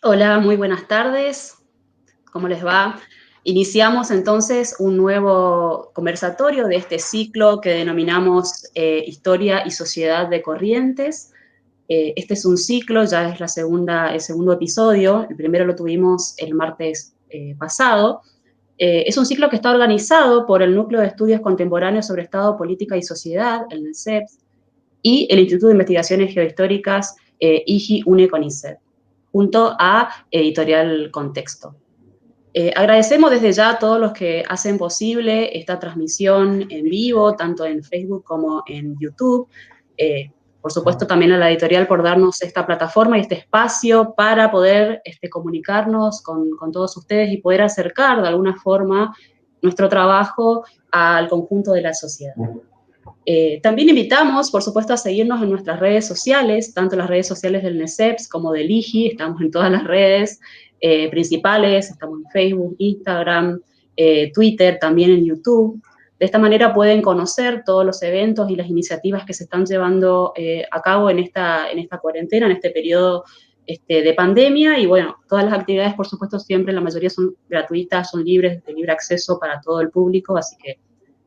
Hola, muy buenas tardes. ¿Cómo les va? Iniciamos entonces un nuevo conversatorio de este ciclo que denominamos Historia y Sociedad de Corrientes. Este es un ciclo, ya es el segundo episodio. El primero lo tuvimos el martes pasado. Es un ciclo que está organizado por el Núcleo de Estudios Contemporáneos sobre Estado, Política y Sociedad, el NESEPS, y el Instituto de Investigaciones Geohistóricas IGI-UNE-CONICET, junto a Editorial Contexto. Agradecemos desde ya a todos los que hacen posible esta transmisión en vivo, tanto en Facebook como en YouTube. Por supuesto, también a la editorial por darnos esta plataforma y este espacio para poder comunicarnos con todos ustedes y poder acercar de alguna forma nuestro trabajo al conjunto de la sociedad. También invitamos, por supuesto, a seguirnos en nuestras redes sociales, tanto las redes sociales del NESEPS como del IGI. Estamos en todas las redes principales, estamos en Facebook, Instagram, Twitter, también en YouTube. De esta manera pueden conocer todos los eventos y las iniciativas que se están llevando a cabo en esta cuarentena, en este periodo de pandemia. Y bueno, todas las actividades, por supuesto, siempre, la mayoría son gratuitas, son libres, de libre acceso para todo el público, así que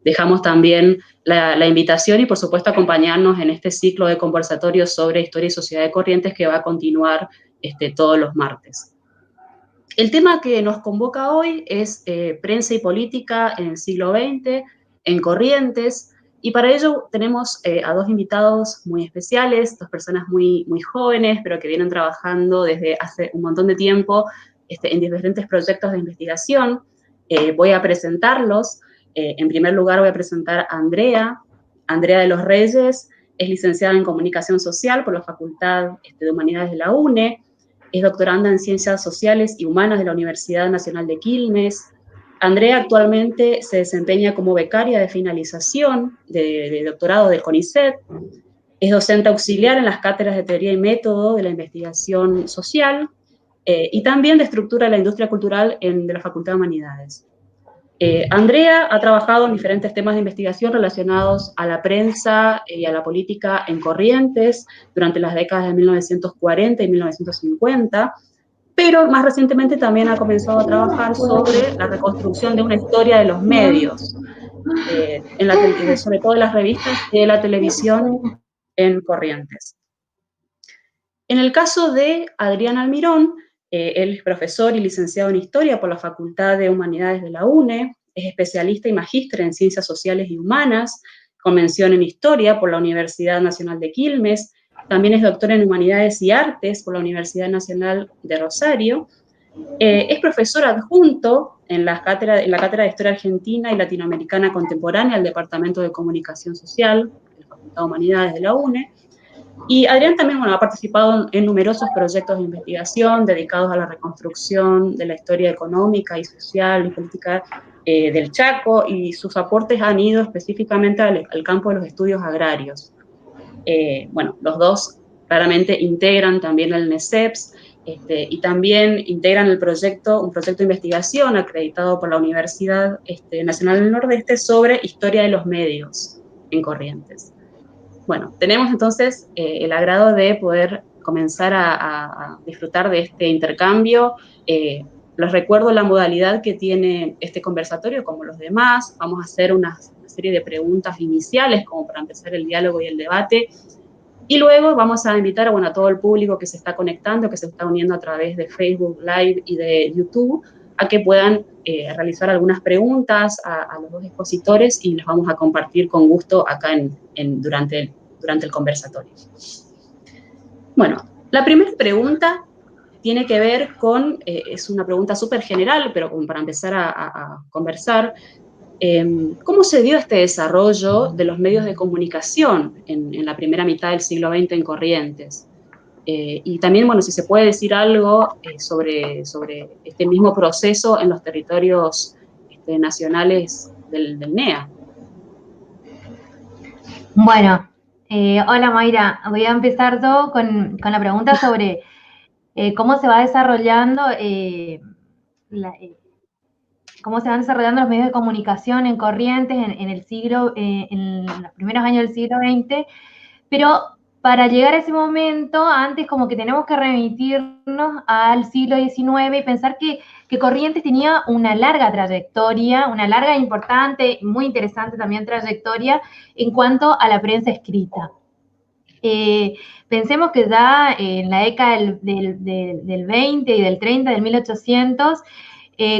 dejamos también la invitación y, por supuesto, acompañarnos en este ciclo de conversatorios sobre historia y sociedad de Corrientes que va a continuar todos los martes. El tema que nos convoca hoy es prensa y política en el siglo XX, en Corrientes, y para ello tenemos a dos invitados muy especiales, dos personas muy jóvenes, pero que vienen trabajando desde hace un montón de tiempo en diferentes proyectos de investigación. Voy a presentarlos. En primer lugar voy a presentar a Andrea de los Reyes. Es licenciada en Comunicación Social por la Facultad de Humanidades de la UNE, es doctoranda en Ciencias Sociales y Humanas de la Universidad Nacional de Quilmes. Andrea actualmente se desempeña como becaria de finalización de doctorado del CONICET. Es docente auxiliar en las cátedras de Teoría y Método de la Investigación Social y también de Estructura de la Industria Cultural de la Facultad de Humanidades. Andrea ha trabajado en diferentes temas de investigación relacionados a la prensa y a la política en Corrientes durante las décadas de 1940 y 1950, pero más recientemente también ha comenzado a trabajar sobre la reconstrucción de una historia de los medios, sobre todo de las revistas y de la televisión en Corrientes. En el caso de Adrián Almirón, él es profesor y licenciado en Historia por la Facultad de Humanidades de la UNE, es especialista y magíster en Ciencias Sociales y Humanas, con mención en Historia por la Universidad Nacional de Quilmes, también es doctor en Humanidades y Artes por la Universidad Nacional de Rosario, es profesor adjunto en la Cátedra de Historia Argentina y Latinoamericana Contemporánea del Departamento de Comunicación Social de la Facultad de Humanidades de la UNE. Y Adrián también, ha participado en numerosos proyectos de investigación dedicados a la reconstrucción de la historia económica y social y política del Chaco, y sus aportes han ido específicamente al campo de los estudios agrarios. Los dos claramente integran también el NESEPS y también integran un proyecto de investigación acreditado por la Universidad Nacional del Nordeste sobre historia de los medios en Corrientes. Bueno, tenemos entonces el agrado de poder comenzar a disfrutar de este intercambio. Les recuerdo la modalidad que tiene este conversatorio, como los demás. Vamos a hacer una serie de preguntas iniciales, como para empezar el diálogo y el debate. Y luego vamos a invitar a todo el público que se está conectando, que se está uniendo a través de Facebook Live y de YouTube, a que puedan realizar algunas preguntas a los dos expositores, y las vamos a compartir con gusto acá durante el conversatorio. Bueno, la primera pregunta tiene que ver con, es una pregunta súper general, pero como para empezar a conversar, ¿cómo se dio este desarrollo de los medios de comunicación en la primera mitad del siglo XX en Corrientes? Y también, si se puede decir algo sobre este mismo proceso en los territorios nacionales del NEA. Bueno, hola Mayra, voy a empezar yo con la pregunta sobre cómo se va desarrollando cómo se van desarrollando los medios de comunicación en Corrientes en los primeros años del siglo XX, pero para llegar a ese momento, antes como que tenemos que remitirnos al siglo XIX y pensar que Corrientes tenía una larga trayectoria, una larga, importante, muy interesante también trayectoria en cuanto a la prensa escrita. Pensemos que ya en la década del 20 y del 30, del 1800,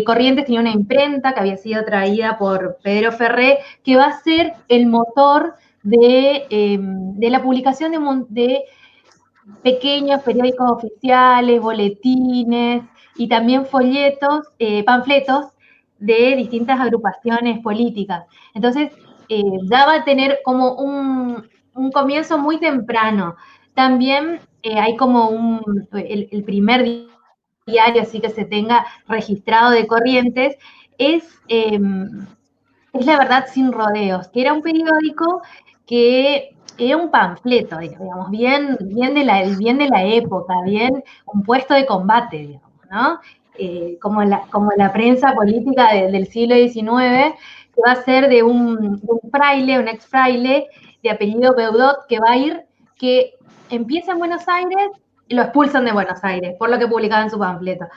Corrientes tenía una imprenta que había sido traída por Pedro Ferré, que va a ser el motor de la publicación de pequeños periódicos oficiales, boletines y también folletos, panfletos de distintas agrupaciones políticas. Entonces, ya va a tener como un comienzo muy temprano. También hay como el primer diario así que se tenga registrado de Corrientes, es La Verdad Sin Rodeos, que era un periódico que era un panfleto, digamos, bien de la época, bien un puesto de combate, digamos, ¿no? Como la prensa política del siglo XIX, que va a ser de un fraile, un ex fraile de apellido Beudot, que empieza en Buenos Aires y lo expulsan de Buenos Aires, por lo que publicaba en su panfleto.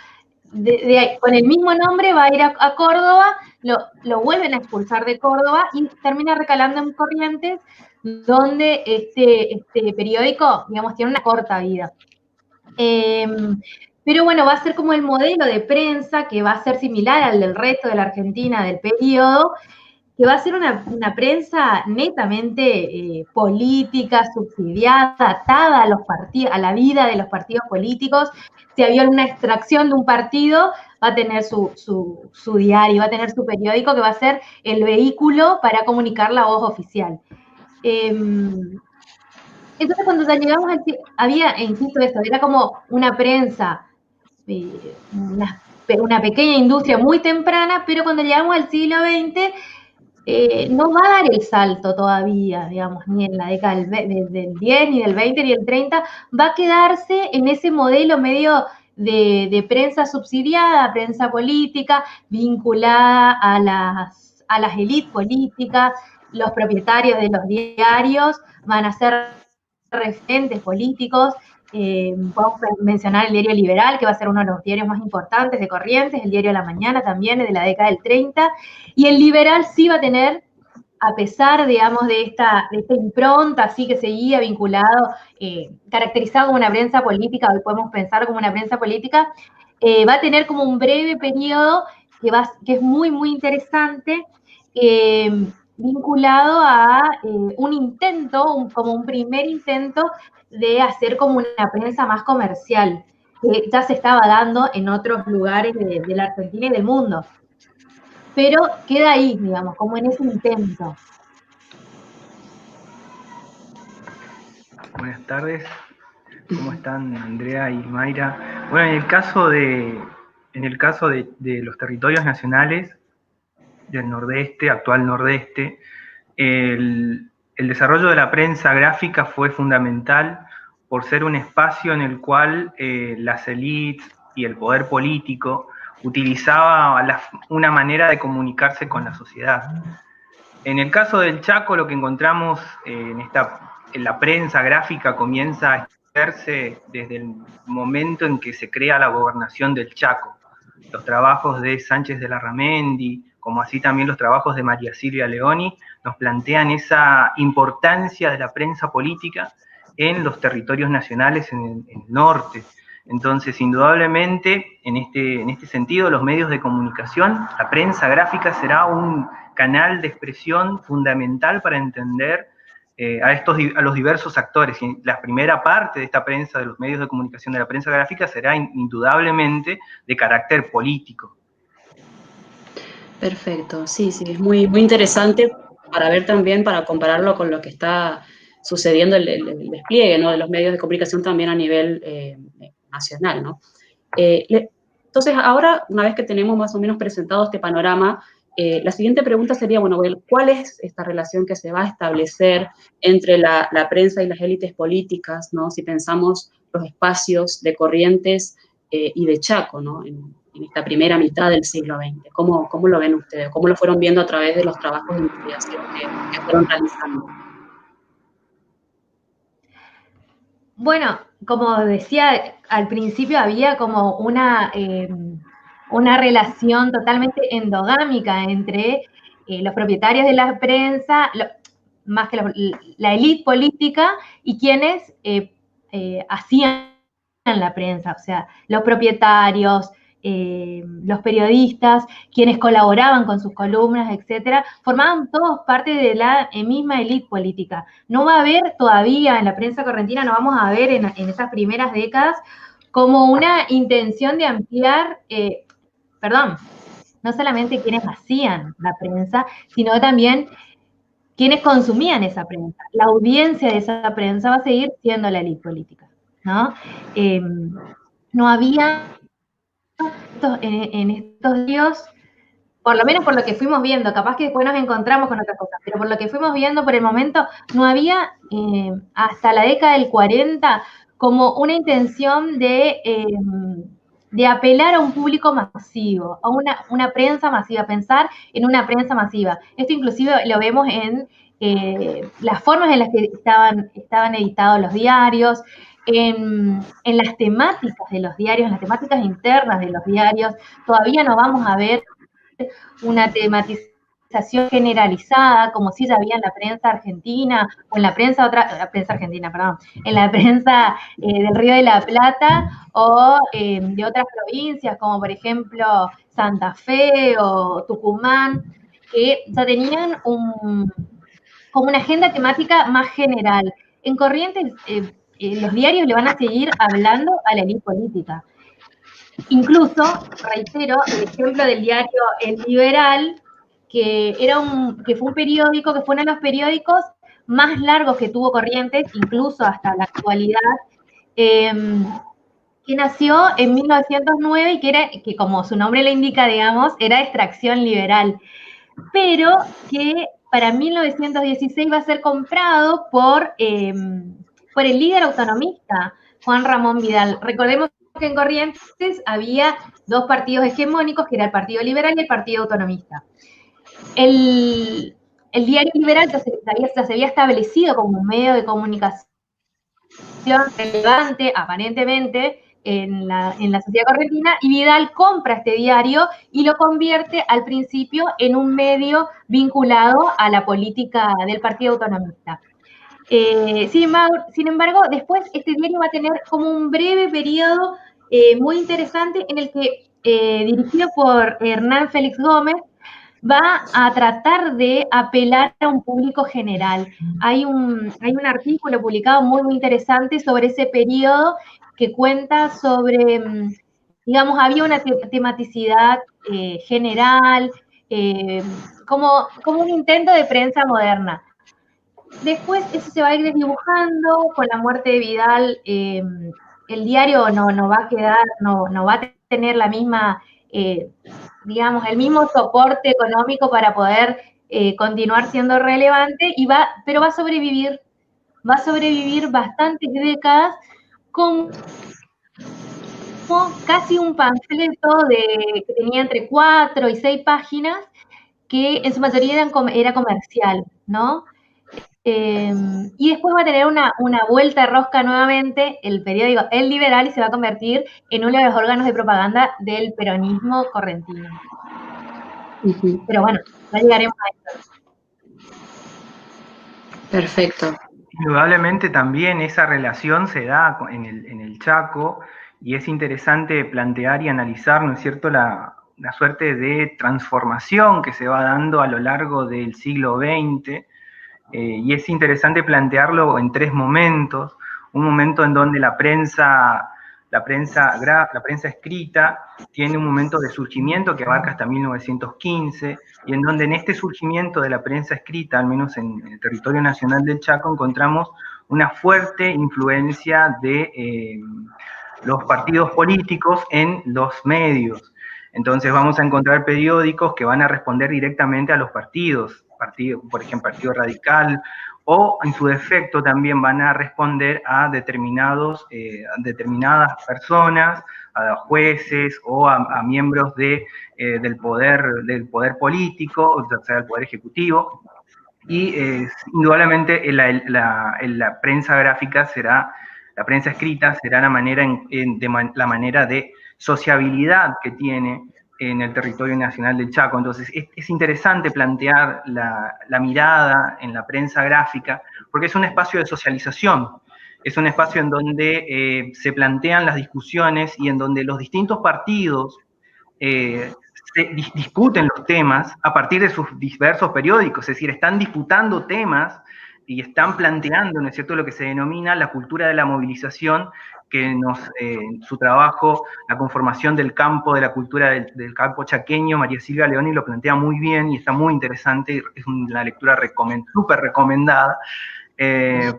Con el mismo nombre va a ir a Córdoba, lo vuelven a expulsar de Córdoba y termina recalando en Corrientes, donde este periódico, digamos, tiene una corta vida. Pero bueno, va a ser como el modelo de prensa que va a ser similar al del resto de la Argentina del periodo, que va a ser una prensa netamente política, subsidiada, atada a la vida de los partidos políticos. Si había alguna extracción de un partido, va a tener su diario, va a tener su periódico, que va a ser el vehículo para comunicar la voz oficial. Entonces, cuando ya llegamos había, insisto, esto, era como una prensa, una pequeña industria muy temprana, pero cuando llegamos al siglo XX, no va a dar el salto todavía, digamos, ni en la década del 10, ni del 20, ni del 30, va a quedarse en ese modelo medio de prensa subsidiada, prensa política, vinculada a las élites políticas. Los propietarios de los diarios van a ser referentes políticos. Podemos mencionar el diario Liberal, que va a ser uno de los diarios más importantes de Corrientes, el diario La Mañana también es de la década del 30, y el Liberal sí va a tener, a pesar, digamos, de esta impronta así que seguía vinculado, caracterizado como una prensa política, hoy podemos pensar como una prensa política, va a tener como un breve periodo que es muy, muy interesante, vinculado a un intento, como un primer intento de hacer como una prensa más comercial, que ya se estaba dando en otros lugares de la Argentina y del mundo. Pero queda ahí, digamos, como en ese intento. Buenas tardes, ¿cómo están Andrea y Mayra? Bueno, en el caso de los territorios nacionales del nordeste, actual nordeste, el desarrollo de la prensa gráfica fue fundamental por ser un espacio en el cual las élites y el poder político utilizaba una manera de comunicarse con la sociedad. En el caso del Chaco, lo que encontramos en la prensa gráfica comienza a ejercerse desde el momento en que se crea la gobernación del Chaco. Los trabajos de Sánchez de Larramendi, como así también los trabajos de María Silvia Leoni, nos plantean esa importancia de la prensa política en los territorios nacionales en el norte. Entonces, indudablemente, en este sentido, los medios de comunicación, la prensa gráfica será un canal de expresión fundamental para entender a los diversos actores. Y la primera parte de esta prensa, de los medios de comunicación de la prensa gráfica, será indudablemente de carácter político. Perfecto, sí, es muy, muy interesante para ver también, para compararlo con lo que está sucediendo el despliegue, ¿no?, de los medios de comunicación también a nivel nacional, ¿no? Entonces, ahora, una vez que tenemos más o menos presentado este panorama, la siguiente pregunta sería, bueno, ¿cuál es esta relación que se va a establecer entre la prensa y las élites políticas, ¿no?, si pensamos los espacios de Corrientes y de Chaco, ¿no?, en esta primera mitad del siglo XX? ¿Cómo lo ven ustedes? ¿Cómo lo fueron viendo a través de los trabajos de investigación que fueron realizando? Bueno, como decía, al principio había como una relación totalmente endogámica entre los propietarios de la prensa, más que la élite política, y quienes hacían la prensa, o sea, los propietarios, los periodistas, quienes colaboraban con sus columnas, etcétera, formaban todos parte de la misma élite política. No va a haber todavía en la prensa correntina, no vamos a ver en esas primeras décadas como una intención de ampliar, no solamente quienes hacían la prensa, sino también quienes consumían esa prensa. La audiencia de esa prensa va a seguir siendo la élite política, ¿no? No había en estos días, por lo menos por lo que fuimos viendo, capaz que después nos encontramos con otras cosas, pero por lo que fuimos viendo por el momento, no había hasta la década del 40 como una intención de apelar a un público masivo, a una prensa masiva, pensar en una prensa masiva. Esto inclusive lo vemos en las formas en las que estaban editados los diarios, en las temáticas de los diarios, en las temáticas internas de los diarios. Todavía no vamos a ver una tematización generalizada, como si ya había en la prensa argentina, o en la prensa argentina, perdón, en la prensa del Río de la Plata, o de otras provincias, como por ejemplo Santa Fe o Tucumán, que ya tenían como una agenda temática más general. En Corrientes, los diarios le van a seguir hablando a la élite política. Incluso, reitero, el ejemplo del diario El Liberal, que fue un periódico, que fue uno de los periódicos más largos que tuvo Corrientes, incluso hasta la actualidad, que nació en 1909 y que como su nombre le indica, digamos, era de extracción liberal, pero que para 1916 va a ser comprado por el líder autonomista, Juan Ramón Vidal. Recordemos que en Corrientes había dos partidos hegemónicos, que era el Partido Liberal y el Partido Autonomista. El diario Liberal ya se había establecido como un medio de comunicación relevante, aparentemente, en la sociedad correntina, y Vidal compra este diario y lo convierte al principio en un medio vinculado a la política del Partido Autonomista. Sin embargo, después este diario va a tener como un breve periodo muy interesante en el que, dirigido por Hernán Félix Gómez, va a tratar de apelar a un público general. Hay un artículo publicado muy, muy interesante sobre ese periodo que cuenta sobre, digamos, había una tematicidad general, como un intento de prensa moderna. Después eso se va a ir desdibujando, con la muerte de Vidal, el diario no va a quedar, no va a tener la misma, digamos, el mismo soporte económico para poder continuar siendo relevante, pero va a sobrevivir bastantes décadas como casi un panfleto que tenía entre 4 y 6 páginas, que en su mayoría era comercial, ¿no? Y después va a tener una vuelta de rosca nuevamente, el periódico El Liberal, y se va a convertir en uno de los órganos de propaganda del peronismo correntino. Pero bueno, ya llegaremos a esto. Perfecto. Indudablemente también esa relación se da en el Chaco, y es interesante plantear y analizar, ¿no es cierto?, la suerte de transformación que se va dando a lo largo del siglo XX, y es interesante plantearlo en tres momentos. Un momento en donde la prensa escrita tiene un momento de surgimiento que abarca hasta 1915, y en donde en este surgimiento de la prensa escrita, al menos en el territorio nacional del Chaco, encontramos una fuerte influencia de los partidos políticos en los medios. Entonces vamos a encontrar periódicos que van a responder directamente a los partidos, por ejemplo, Partido Radical, o en su defecto también van a responder a determinadas personas, a jueces o a miembros del poder político, o sea, del poder ejecutivo. Y indudablemente la prensa gráfica será la prensa escrita será la manera, la manera de sociabilidad que tiene en el territorio nacional del Chaco. Entonces es interesante plantear la mirada en la prensa gráfica, porque es un espacio de socialización, es un espacio en donde se plantean las discusiones y en donde los distintos partidos discuten los temas a partir de sus diversos periódicos, es decir, están disputando temas y están planteando, ¿no es cierto?, lo que se denomina la cultura de la movilización, que su trabajo, la conformación del campo, de la cultura del campo chaqueño, María Silvia Leoni lo plantea muy bien y está muy interesante, es una lectura súper recomendada,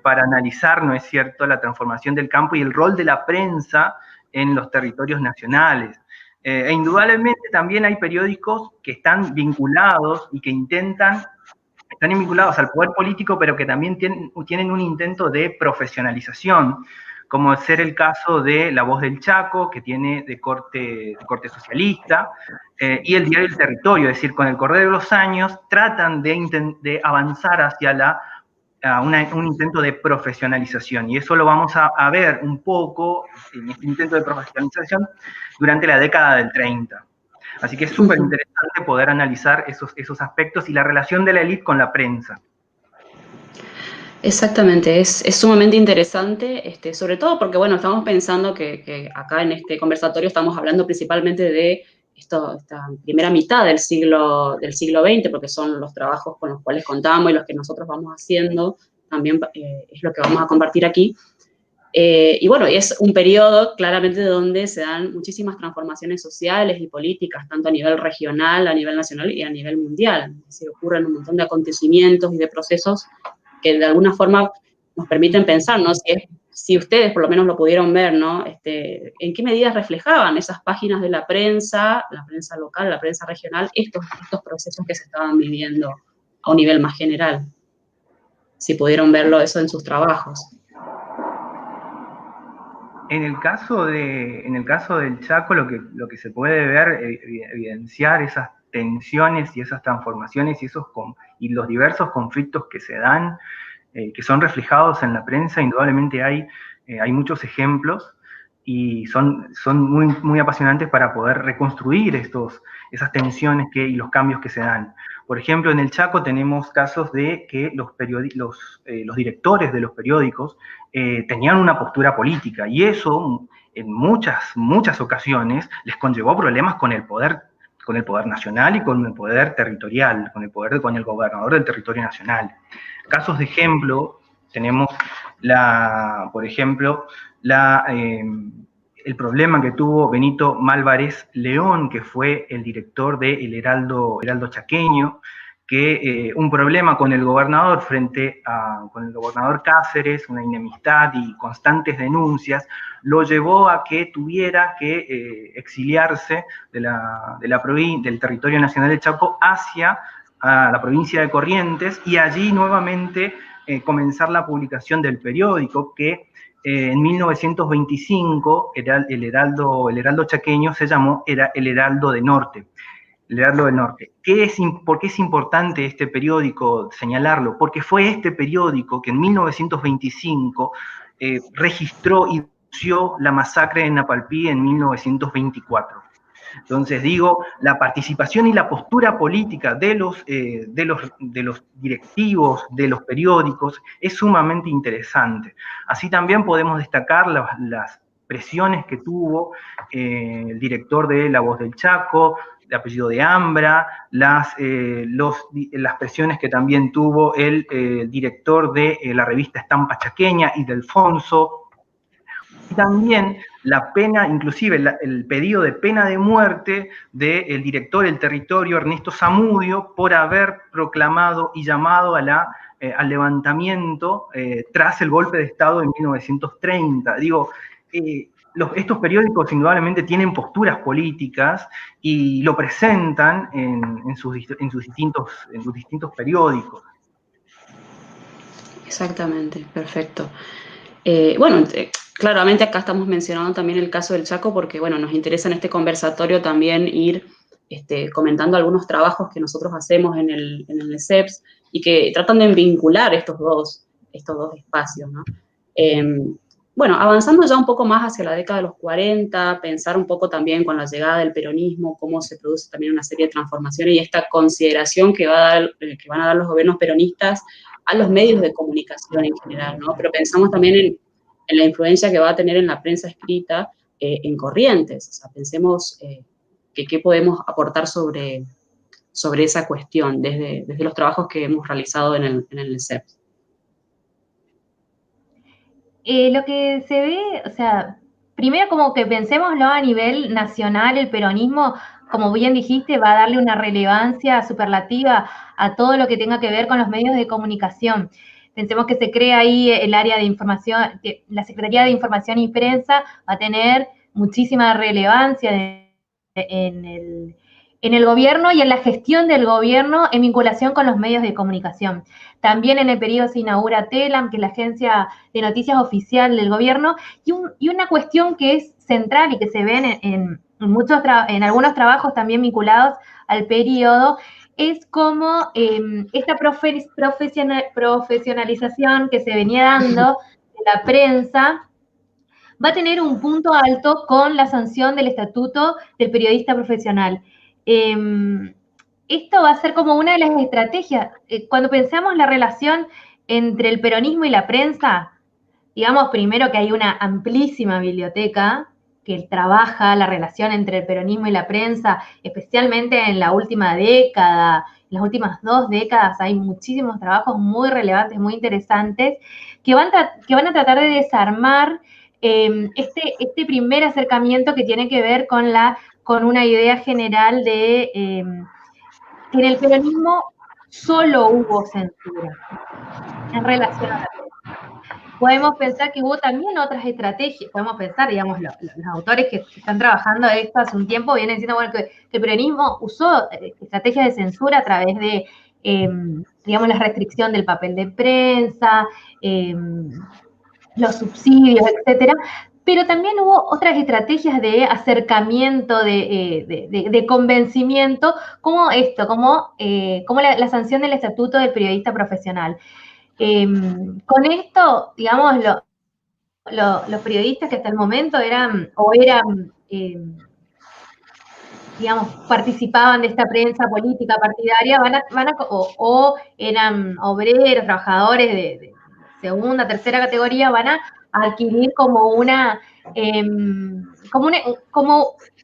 para analizar, ¿no es cierto?, la transformación del campo y el rol de la prensa en los territorios nacionales. E indudablemente también hay periódicos que están vinculados y que están vinculados al poder político, pero que también tienen un intento de profesionalización, como ser el caso de La Voz del Chaco, que tiene de corte socialista, y el Diario del Territorio, es decir, con el correr de los años tratan de avanzar hacia un intento de profesionalización, y eso lo vamos a ver un poco en este intento de profesionalización durante la década del 30. Así que es súper interesante poder analizar esos aspectos y la relación de la élite con la prensa. Exactamente, es sumamente interesante, sobre todo porque, bueno, estamos pensando que acá en este conversatorio estamos hablando principalmente de esta primera mitad del siglo XX, porque son los trabajos con los cuales contamos y los que nosotros vamos haciendo, también es lo que vamos a compartir aquí. Y bueno, es un periodo claramente donde se dan muchísimas transformaciones sociales y políticas, tanto a nivel regional, a nivel nacional y a nivel mundial. Es decir, ocurren un montón de acontecimientos y de procesos que de alguna forma nos permiten pensar, ¿no? Si ustedes por lo menos lo pudieron ver, ¿no? ¿En qué medidas reflejaban esas páginas de la prensa local, la prensa regional, estos procesos que se estaban viviendo a un nivel más general? Si pudieron verlo eso en sus trabajos. En el caso del Chaco, lo que se puede ver, evidenciar esas tensiones y esas transformaciones y los diversos conflictos que se dan, que son reflejados en la prensa, indudablemente hay muchos ejemplos y son muy, muy apasionantes para poder reconstruir esas tensiones y los cambios que se dan. Por ejemplo, en el Chaco tenemos casos de que los directores de los periódicos tenían una postura política, y eso en muchas ocasiones les conllevó problemas con el poder nacional y con el poder territorial, con el gobernador del territorio nacional. Casos de ejemplo, tenemos por ejemplo, el problema que tuvo Benito Málvarez León, que fue el director de El Heraldo Chaqueño, que un problema con el gobernador con el gobernador Cáceres, una enemistad y constantes denuncias, lo llevó a que tuviera que exiliarse del territorio nacional de Chaco hacia a la provincia de Corrientes, y allí nuevamente comenzar la publicación del periódico, que en 1925 el Heraldo Chaqueño se llamó El Heraldo del Norte. El Heraldo del Norte. ¿Por qué es importante este periódico señalarlo? Porque fue este periódico que en 1925 registró y denunció la masacre de Napalpí en 1924. Entonces digo, la participación y la postura política de los directivos de los periódicos es sumamente interesante. Así también podemos destacar las presiones que tuvo el director de La Voz del Chaco, de apellido de Ambra, las presiones que también tuvo el director de la revista Estampa Chaqueña, Ildefonso, y también la pena, inclusive el pedido de pena de muerte del director del territorio, Ernesto Zamudio, por haber proclamado y llamado al levantamiento tras el golpe de Estado de 1930. Digo, estos periódicos indudablemente tienen posturas políticas y lo presentan en sus distintos periódicos. Exactamente, perfecto. Bueno, claramente acá estamos mencionando también el caso del Chaco porque, bueno, nos interesa en este conversatorio también ir comentando algunos trabajos que nosotros hacemos en el ESEPS y que tratan de vincular estos dos espacios, ¿no? Bueno, avanzando ya un poco más hacia la década de los 40, pensar un poco también con la llegada del peronismo, cómo se produce también una serie de transformaciones y esta consideración que que van a dar los gobiernos peronistas a los medios de comunicación en general, ¿no? Pero pensamos también en la influencia que va a tener en la prensa escrita en Corrientes. O sea, pensemos que qué podemos aportar sobre esa cuestión desde los trabajos que hemos realizado en el CEP. Lo que se ve, o sea, primero como que pensémoslo a nivel nacional, el peronismo, como bien dijiste, va a darle una relevancia superlativa a todo lo que tenga que ver con los medios de comunicación. Pensemos que se crea ahí el área de información, que la Secretaría de Información y Prensa va a tener muchísima relevancia en el gobierno y en la gestión del gobierno en vinculación con los medios de comunicación. También en el periodo se inaugura TELAM, que es la agencia de noticias oficial del gobierno, y una cuestión que es central y que se ve en algunos trabajos también vinculados al periodo, es como esta profesionalización que se venía dando de la prensa va a tener un punto alto con la sanción del Estatuto del Periodista Profesional. Esto va a ser como una de las estrategias. Cuando pensamos la relación entre el peronismo y la prensa, digamos primero que hay una amplísima biblioteca que trabaja la relación entre el peronismo y la prensa, especialmente en la última década, en las últimas 2 décadas hay muchísimos trabajos muy relevantes, muy interesantes, que van a tratar de desarmar este primer acercamiento que tiene que ver con una idea general de que en el peronismo solo hubo censura en relación a la prensa. Podemos pensar que hubo también otras estrategias, podemos pensar, digamos, los autores que están trabajando esto hace un tiempo vienen diciendo, bueno, que el peronismo usó estrategias de censura a través de, digamos, la restricción del papel de prensa, los subsidios, etcétera, pero también hubo otras estrategias de acercamiento, de convencimiento, como esto, como la sanción del Estatuto del Periodista Profesional. Con esto, digamos, los periodistas que hasta el momento digamos, participaban de esta prensa política partidaria, o eran obreros, trabajadores de segunda, tercera categoría, van a adquirir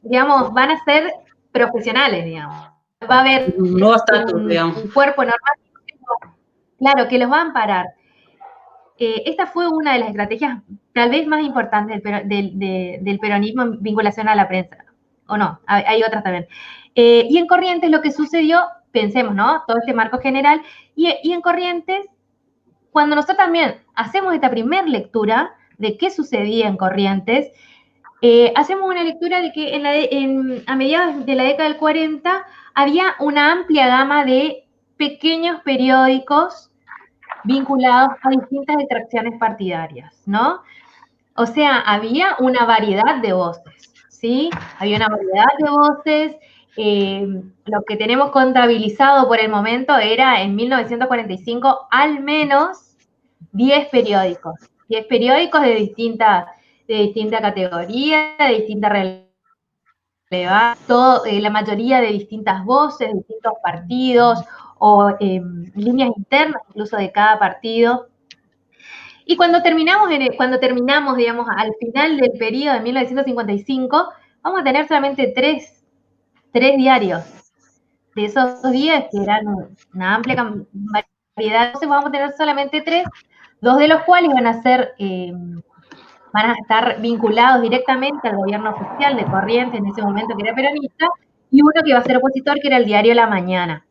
digamos, van a ser profesionales, digamos. Va a haber un nuevo estatus, digamos. Un cuerpo normal, claro, que los va a amparar. Esta fue una de las estrategias tal vez más importantes del peronismo en vinculación a la prensa. O no, hay otras también. Y en Corrientes lo que sucedió, pensemos, ¿no? Todo este marco general, y en Corrientes, cuando nosotros también hacemos esta primera lectura de qué sucedía en Corrientes, hacemos una lectura de que a mediados de la década del 40 había una amplia gama de pequeños periódicos vinculados a distintas extracciones partidarias, ¿no? O sea, había una variedad de voces, ¿sí? Había una variedad de voces. Lo que tenemos contabilizado por el momento era en 1945 al menos 10 periódicos de distinta categoría, de distinta relevancia, la mayoría de distintas voces, de distintos partidos o líneas internas incluso de cada partido. Y cuando terminamos, digamos, al final del periodo de 1955, vamos a tener solamente tres diarios. De esos 10, que eran una amplia variedad, entonces vamos a tener solamente 3, 2 de los cuales van a estar vinculados directamente al gobierno oficial de Corrientes, en ese momento que era peronista, y uno que va a ser opositor, que era el diario La Mañana.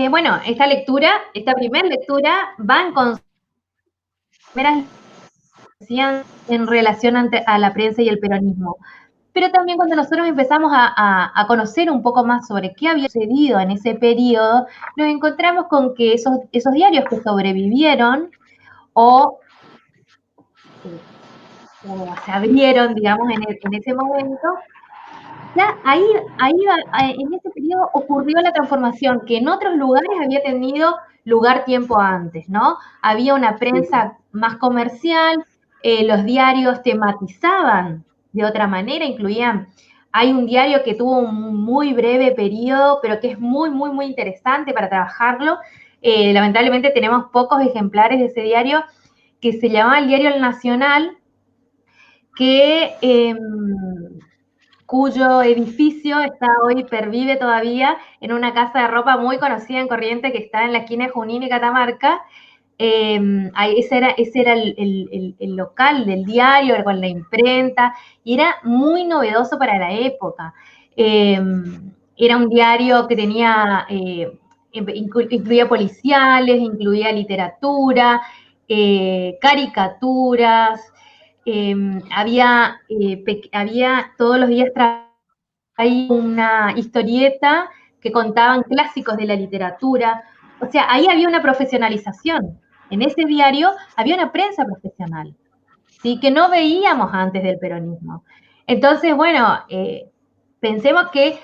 Bueno, esta primera lectura va en relación a la prensa y el peronismo. Pero también cuando nosotros empezamos a conocer un poco más sobre qué había sucedido en ese periodo, nos encontramos con que esos diarios que sobrevivieron o se abrieron, digamos, en ese momento, ya en ese periodo ocurrió la transformación que en otros lugares había tenido lugar tiempo antes, ¿no? Había una prensa más comercial, los diarios tematizaban de otra manera, hay un diario que tuvo un muy breve periodo, pero que es muy, muy, muy interesante para trabajarlo. Lamentablemente tenemos pocos ejemplares de ese diario, que se llamaba el Diario El Nacional, cuyo edificio pervive todavía en una casa de ropa muy conocida en Corrientes, que está en la esquina de Junín y Catamarca. Ese era el local del diario, con la imprenta, y era muy novedoso para la época. Era un diario que tenía, incluía policiales, incluía literatura, caricaturas, había todos los días traía una historieta que contaban clásicos de la literatura. O sea, ahí había una profesionalización. En ese diario había una prensa profesional, ¿sí? Que no veíamos antes del peronismo. Entonces, bueno, pensemos que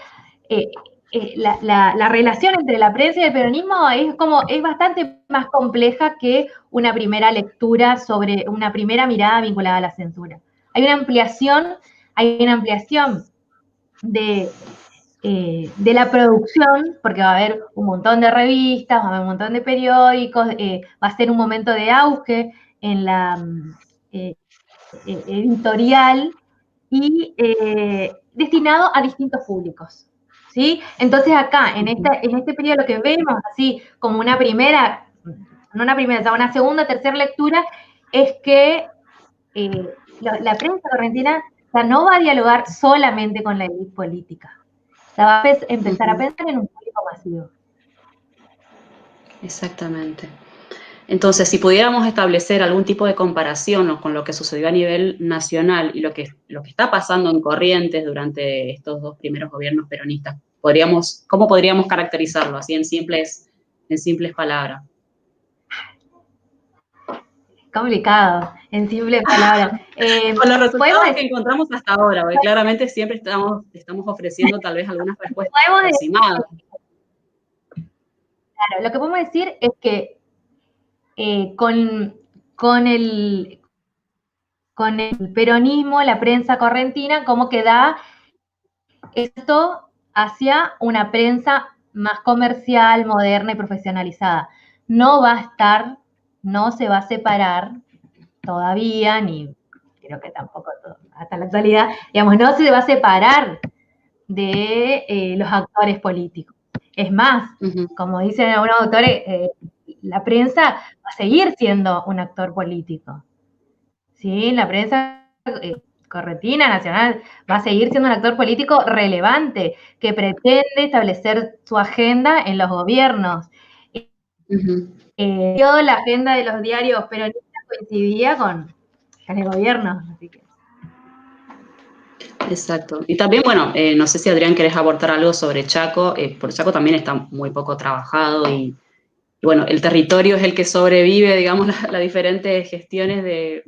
la relación entre la prensa y el peronismo es bastante más compleja que una primera lectura sobre una primera mirada vinculada a la censura. Hay una ampliación de la producción, porque va a haber un montón de revistas, va a haber un montón de periódicos, va a ser un momento de auge en la editorial y destinado a distintos públicos, ¿sí? Entonces acá, en este periodo, lo que vemos así como una segunda, tercera lectura, es que la prensa correntina no va a dialogar solamente con la élite política, va a empezar a pensar en un público masivo. Exactamente. Entonces, si pudiéramos establecer algún tipo de comparación con lo que sucedió a nivel nacional y lo que está pasando en Corrientes durante estos 2 primeros gobiernos peronistas, ¿cómo podríamos caracterizarlo así en simples palabras? Complicado, en simples palabras. Con los resultados que encontramos hasta ahora, porque claramente siempre estamos ofreciendo tal vez algunas respuestas aproximadas. Claro, lo que podemos decir es que con el peronismo, la prensa correntina, como que da esto hacia una prensa más comercial, moderna y profesionalizada. No se va a separar todavía, ni creo que tampoco hasta la actualidad, digamos, no se va a separar de los actores políticos. Es más, como dicen algunos autores, la prensa va a seguir siendo un actor político. ¿Sí? La prensa correntina, nacional, va a seguir siendo un actor político relevante que pretende establecer su agenda en los gobiernos. La agenda de los diarios peronistas coincidía con el gobierno. Así que. Exacto. Y también, bueno, no sé si Adrián querés aportar algo sobre Chaco, porque Chaco también está muy poco trabajado y bueno, el territorio es el que sobrevive, digamos, las diferentes gestiones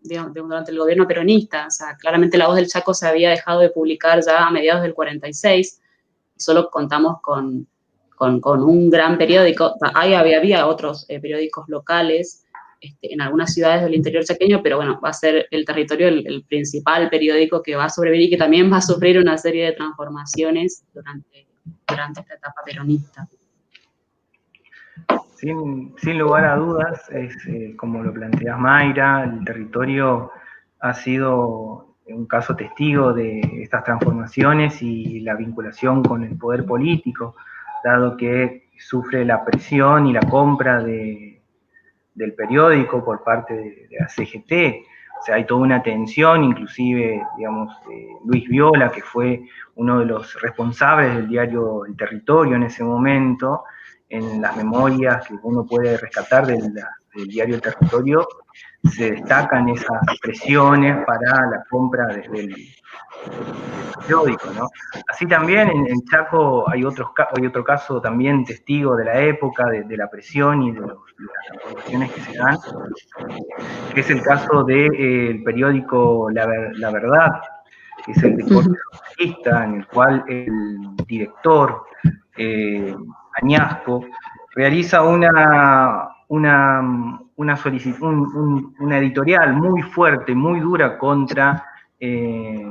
durante el gobierno peronista. O sea, claramente La Voz del Chaco se había dejado de publicar ya a mediados del 46, y solo contamos con un gran periódico. Había otros periódicos locales en algunas ciudades del interior chaqueño, pero bueno, va a ser el territorio el principal periódico que va a sobrevivir y que también va a sufrir una serie de transformaciones durante esta etapa peronista. Sin lugar a dudas, es como lo planteas, Mayra, el territorio ha sido un caso testigo de estas transformaciones y la vinculación con el poder político, dado que sufre la presión y la compra del periódico por parte de la CGT. O sea, hay toda una tensión, inclusive, digamos, Luis Viola, que fue uno de los responsables del diario El Territorio en ese momento, en las memorias que uno puede rescatar del diario El Territorio, se destacan esas presiones para la compra del periódico, ¿no? Así también en Chaco hay otro caso también testigo de la época, de la presión y de las transformaciones que se dan, que es el caso del periódico La Verdad, que es el de corte socialista, en el cual el director Añasco realiza una una editorial muy fuerte, muy dura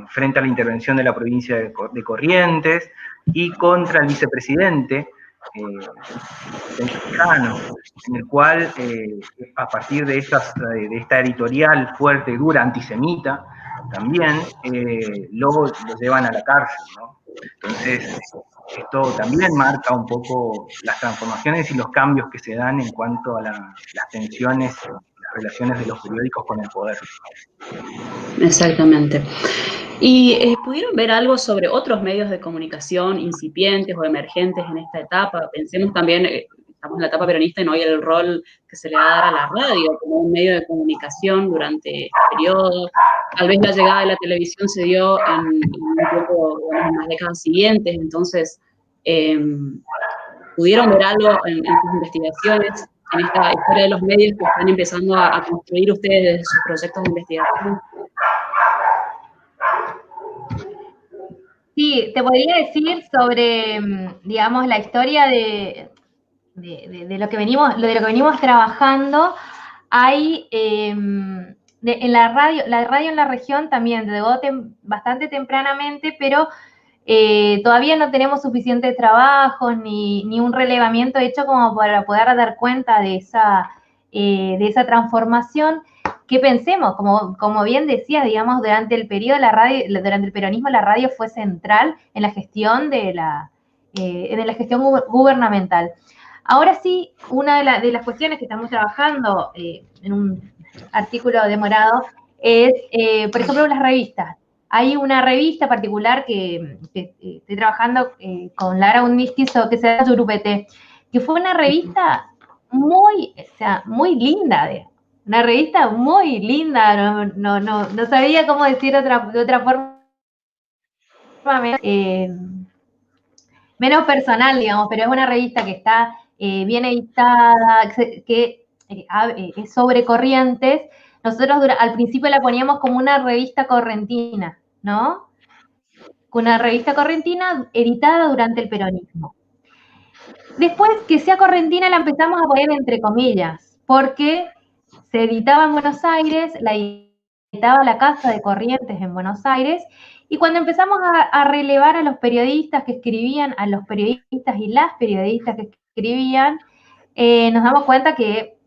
frente a la intervención de la provincia de Corrientes y contra el vicepresidente Cano, en el cual, a partir de esta editorial fuerte, dura, antisemita, también lo llevan a la cárcel, ¿no? Entonces, esto también marca un poco las transformaciones y los cambios que se dan en cuanto a las tensiones, las relaciones de los periódicos con el poder. Exactamente. ¿Y pudieron ver algo sobre otros medios de comunicación incipientes o emergentes en esta etapa? Pensemos también, estamos en la etapa peronista y no hay el rol que se le va a dar a la radio como un medio de comunicación durante este periodo. Tal vez la llegada de la televisión se dio en un tiempo, en las décadas siguientes, entonces, ¿pudieron ver algo en sus investigaciones, en esta historia de los medios que están empezando a construir ustedes desde sus proyectos de investigación? Sí, te podría decir sobre, digamos, la historia de lo que venimos trabajando. Hay en la radio en la región también llegó bastante tempranamente, pero todavía no tenemos suficientes trabajos ni un relevamiento hecho como para poder dar cuenta de esa transformación. Que pensemos, como bien decías, digamos, durante el peronismo, la radio fue central en la gestión gubernamental. Ahora sí, una de las cuestiones que estamos trabajando en un artículo de Morado es, por ejemplo, las revistas. Hay una revista particular que estoy trabajando con Lara Unmistizo, que se llama Yurupete, que fue una revista muy linda, una revista muy linda, no sabía cómo decir de otra forma, menos personal, digamos, pero es una revista que está bien editada, que es sobre Corrientes. Nosotros al principio la poníamos como una revista correntina, ¿no? Una revista correntina editada durante el peronismo. Después, que sea correntina, la empezamos a poner entre comillas, porque se editaba en Buenos Aires, la editaba la Casa de Corrientes en Buenos Aires, y cuando empezamos a relevar a los periodistas que escribían, a los periodistas y las periodistas que escribían, nos damos cuenta que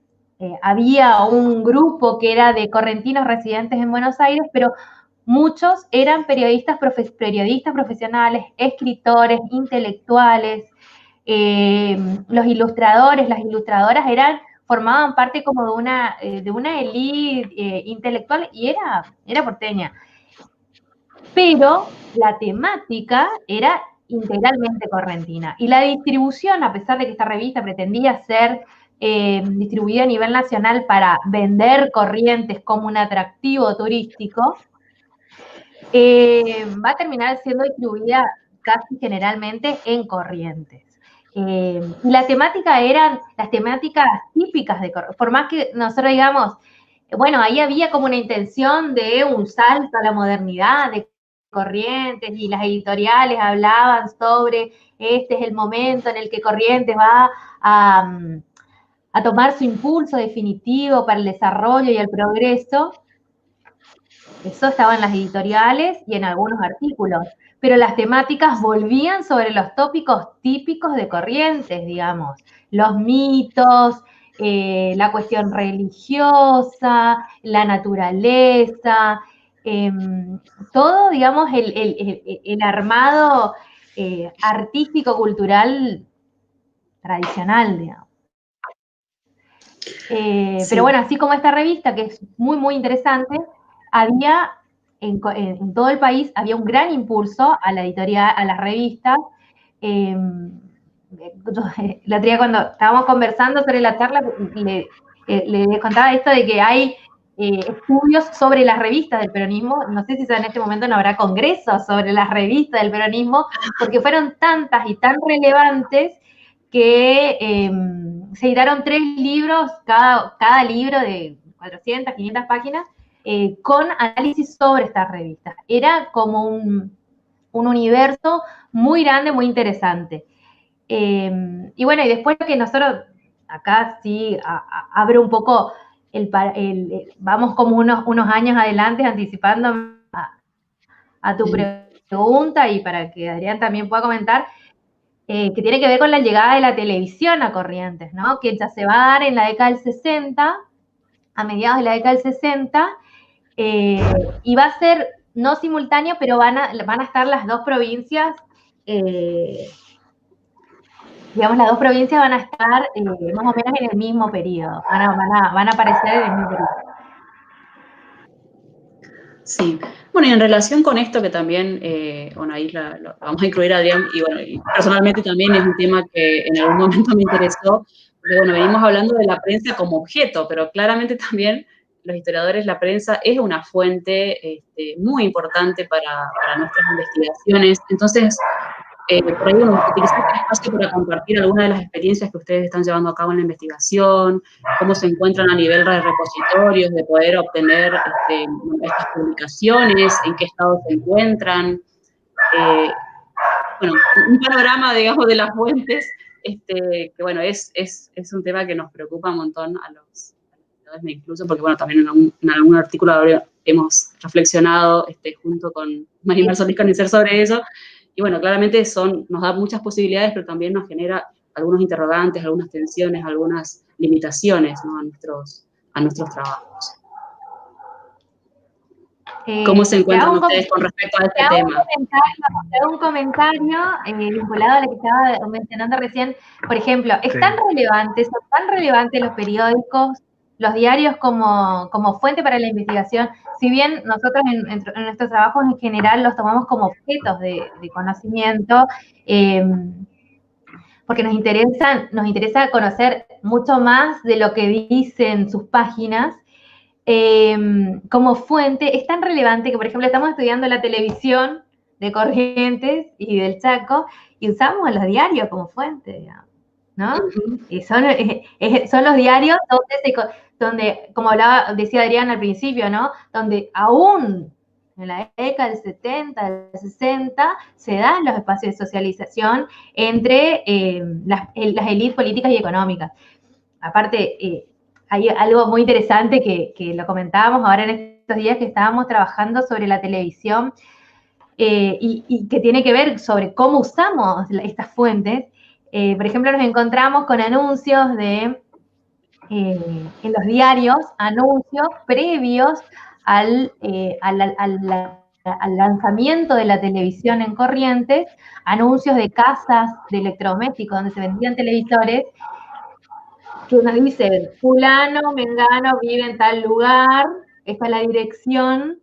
había un grupo que era de correntinos residentes en Buenos Aires, pero muchos eran periodistas profesionales, escritores, intelectuales. Los ilustradores, las ilustradoras formaban parte como de una élite intelectual y era porteña. Pero la temática era integralmente correntina. Y la distribución, a pesar de que esta revista pretendía ser distribuida a nivel nacional para vender Corrientes como un atractivo turístico, va a terminar siendo distribuida casi generalmente en Corrientes. Y la temática eran las temáticas típicas de Corrientes. Por más que nosotros digamos, bueno, ahí había como una intención de un salto a la modernidad de Corrientes, y las editoriales hablaban sobre este es el momento en el que Corrientes va a tomar su impulso definitivo para el desarrollo y el progreso. Eso estaba en las editoriales y en algunos artículos, pero las temáticas volvían sobre los tópicos típicos de Corrientes, digamos, los mitos, la cuestión religiosa, la naturaleza, todo, digamos, el armado artístico, cultural tradicional, digamos. Sí. Pero bueno, así como esta revista, que es muy, muy interesante, había en todo el país había un gran impulso a la editorial, a las revistas. La otra día cuando estábamos conversando sobre la charla, le contaba esto de que hay estudios sobre las revistas del peronismo. No sé si en este momento no habrá congresos sobre las revistas del peronismo, porque fueron tantas y tan relevantes que se editaron 3 libros, cada libro de 400, 500 páginas, con análisis sobre estas revistas. Era como un universo muy grande, muy interesante. Y bueno, y después que nosotros acá sí abre un poco, vamos como unos años adelante anticipando a tu pregunta y para que Adrián también pueda comentar, que tiene que ver con la llegada de la televisión a Corrientes, ¿no? Que ya se va a dar en la década del 60, a mediados de la década del 60, y va a ser no simultáneo, pero van a estar las dos provincias, digamos, las dos provincias van a estar más o menos en el mismo periodo, van a aparecer en el mismo periodo. Sí, bueno, y en relación con esto que también, bueno, ahí lo vamos a incluir a Adrián, y bueno, y personalmente también es un tema que en algún momento me interesó, porque bueno, venimos hablando de la prensa como objeto, pero claramente también los historiadores, la prensa es una fuente muy importante para nuestras investigaciones. Entonces, por ahí, bueno, utilizar este espacio para compartir algunas de las experiencias que ustedes están llevando a cabo en la investigación, cómo se encuentran a nivel de repositorios, de poder obtener estas publicaciones, en qué estado se encuentran. Bueno, un panorama, digamos, de las fuentes, que bueno, es un tema que nos preocupa un montón a los historiadores, me incluyo, porque bueno, también en algún artículo hemos reflexionado junto con Marimar Solís Canicer sobre eso. Y bueno, claramente nos da muchas posibilidades, pero también nos genera algunos interrogantes, algunas tensiones, algunas limitaciones, ¿no? a nuestros trabajos. ¿Cómo se encuentran ustedes con respecto a este tema? Te hago un comentario vinculado a lo que estaba mencionando recién. Por ejemplo, son tan relevantes los periódicos, los diarios como fuente para la investigación, si bien nosotros en nuestros trabajos en general los tomamos como objetos de conocimiento, porque nos interesa conocer mucho más de lo que dicen sus páginas. Como fuente, es tan relevante que, por ejemplo, estamos estudiando la televisión de Corrientes y del Chaco y usamos los diarios como fuente, digamos, ¿no? Y son los diarios donde, como decía Adrián al principio, ¿no? Donde aún en la década del 70, del 60, se dan los espacios de socialización entre las élites políticas y económicas. Aparte, hay algo muy interesante que lo comentábamos ahora en estos días que estábamos trabajando sobre la televisión y que tiene que ver sobre cómo usamos estas fuentes. Por ejemplo, nos encontramos con anuncios en los diarios, anuncios previos al lanzamiento de la televisión en Corrientes, anuncios de casas de electrodomésticos donde se vendían televisores, que nos dicen, fulano, mengano, vive en tal lugar, esta es la dirección,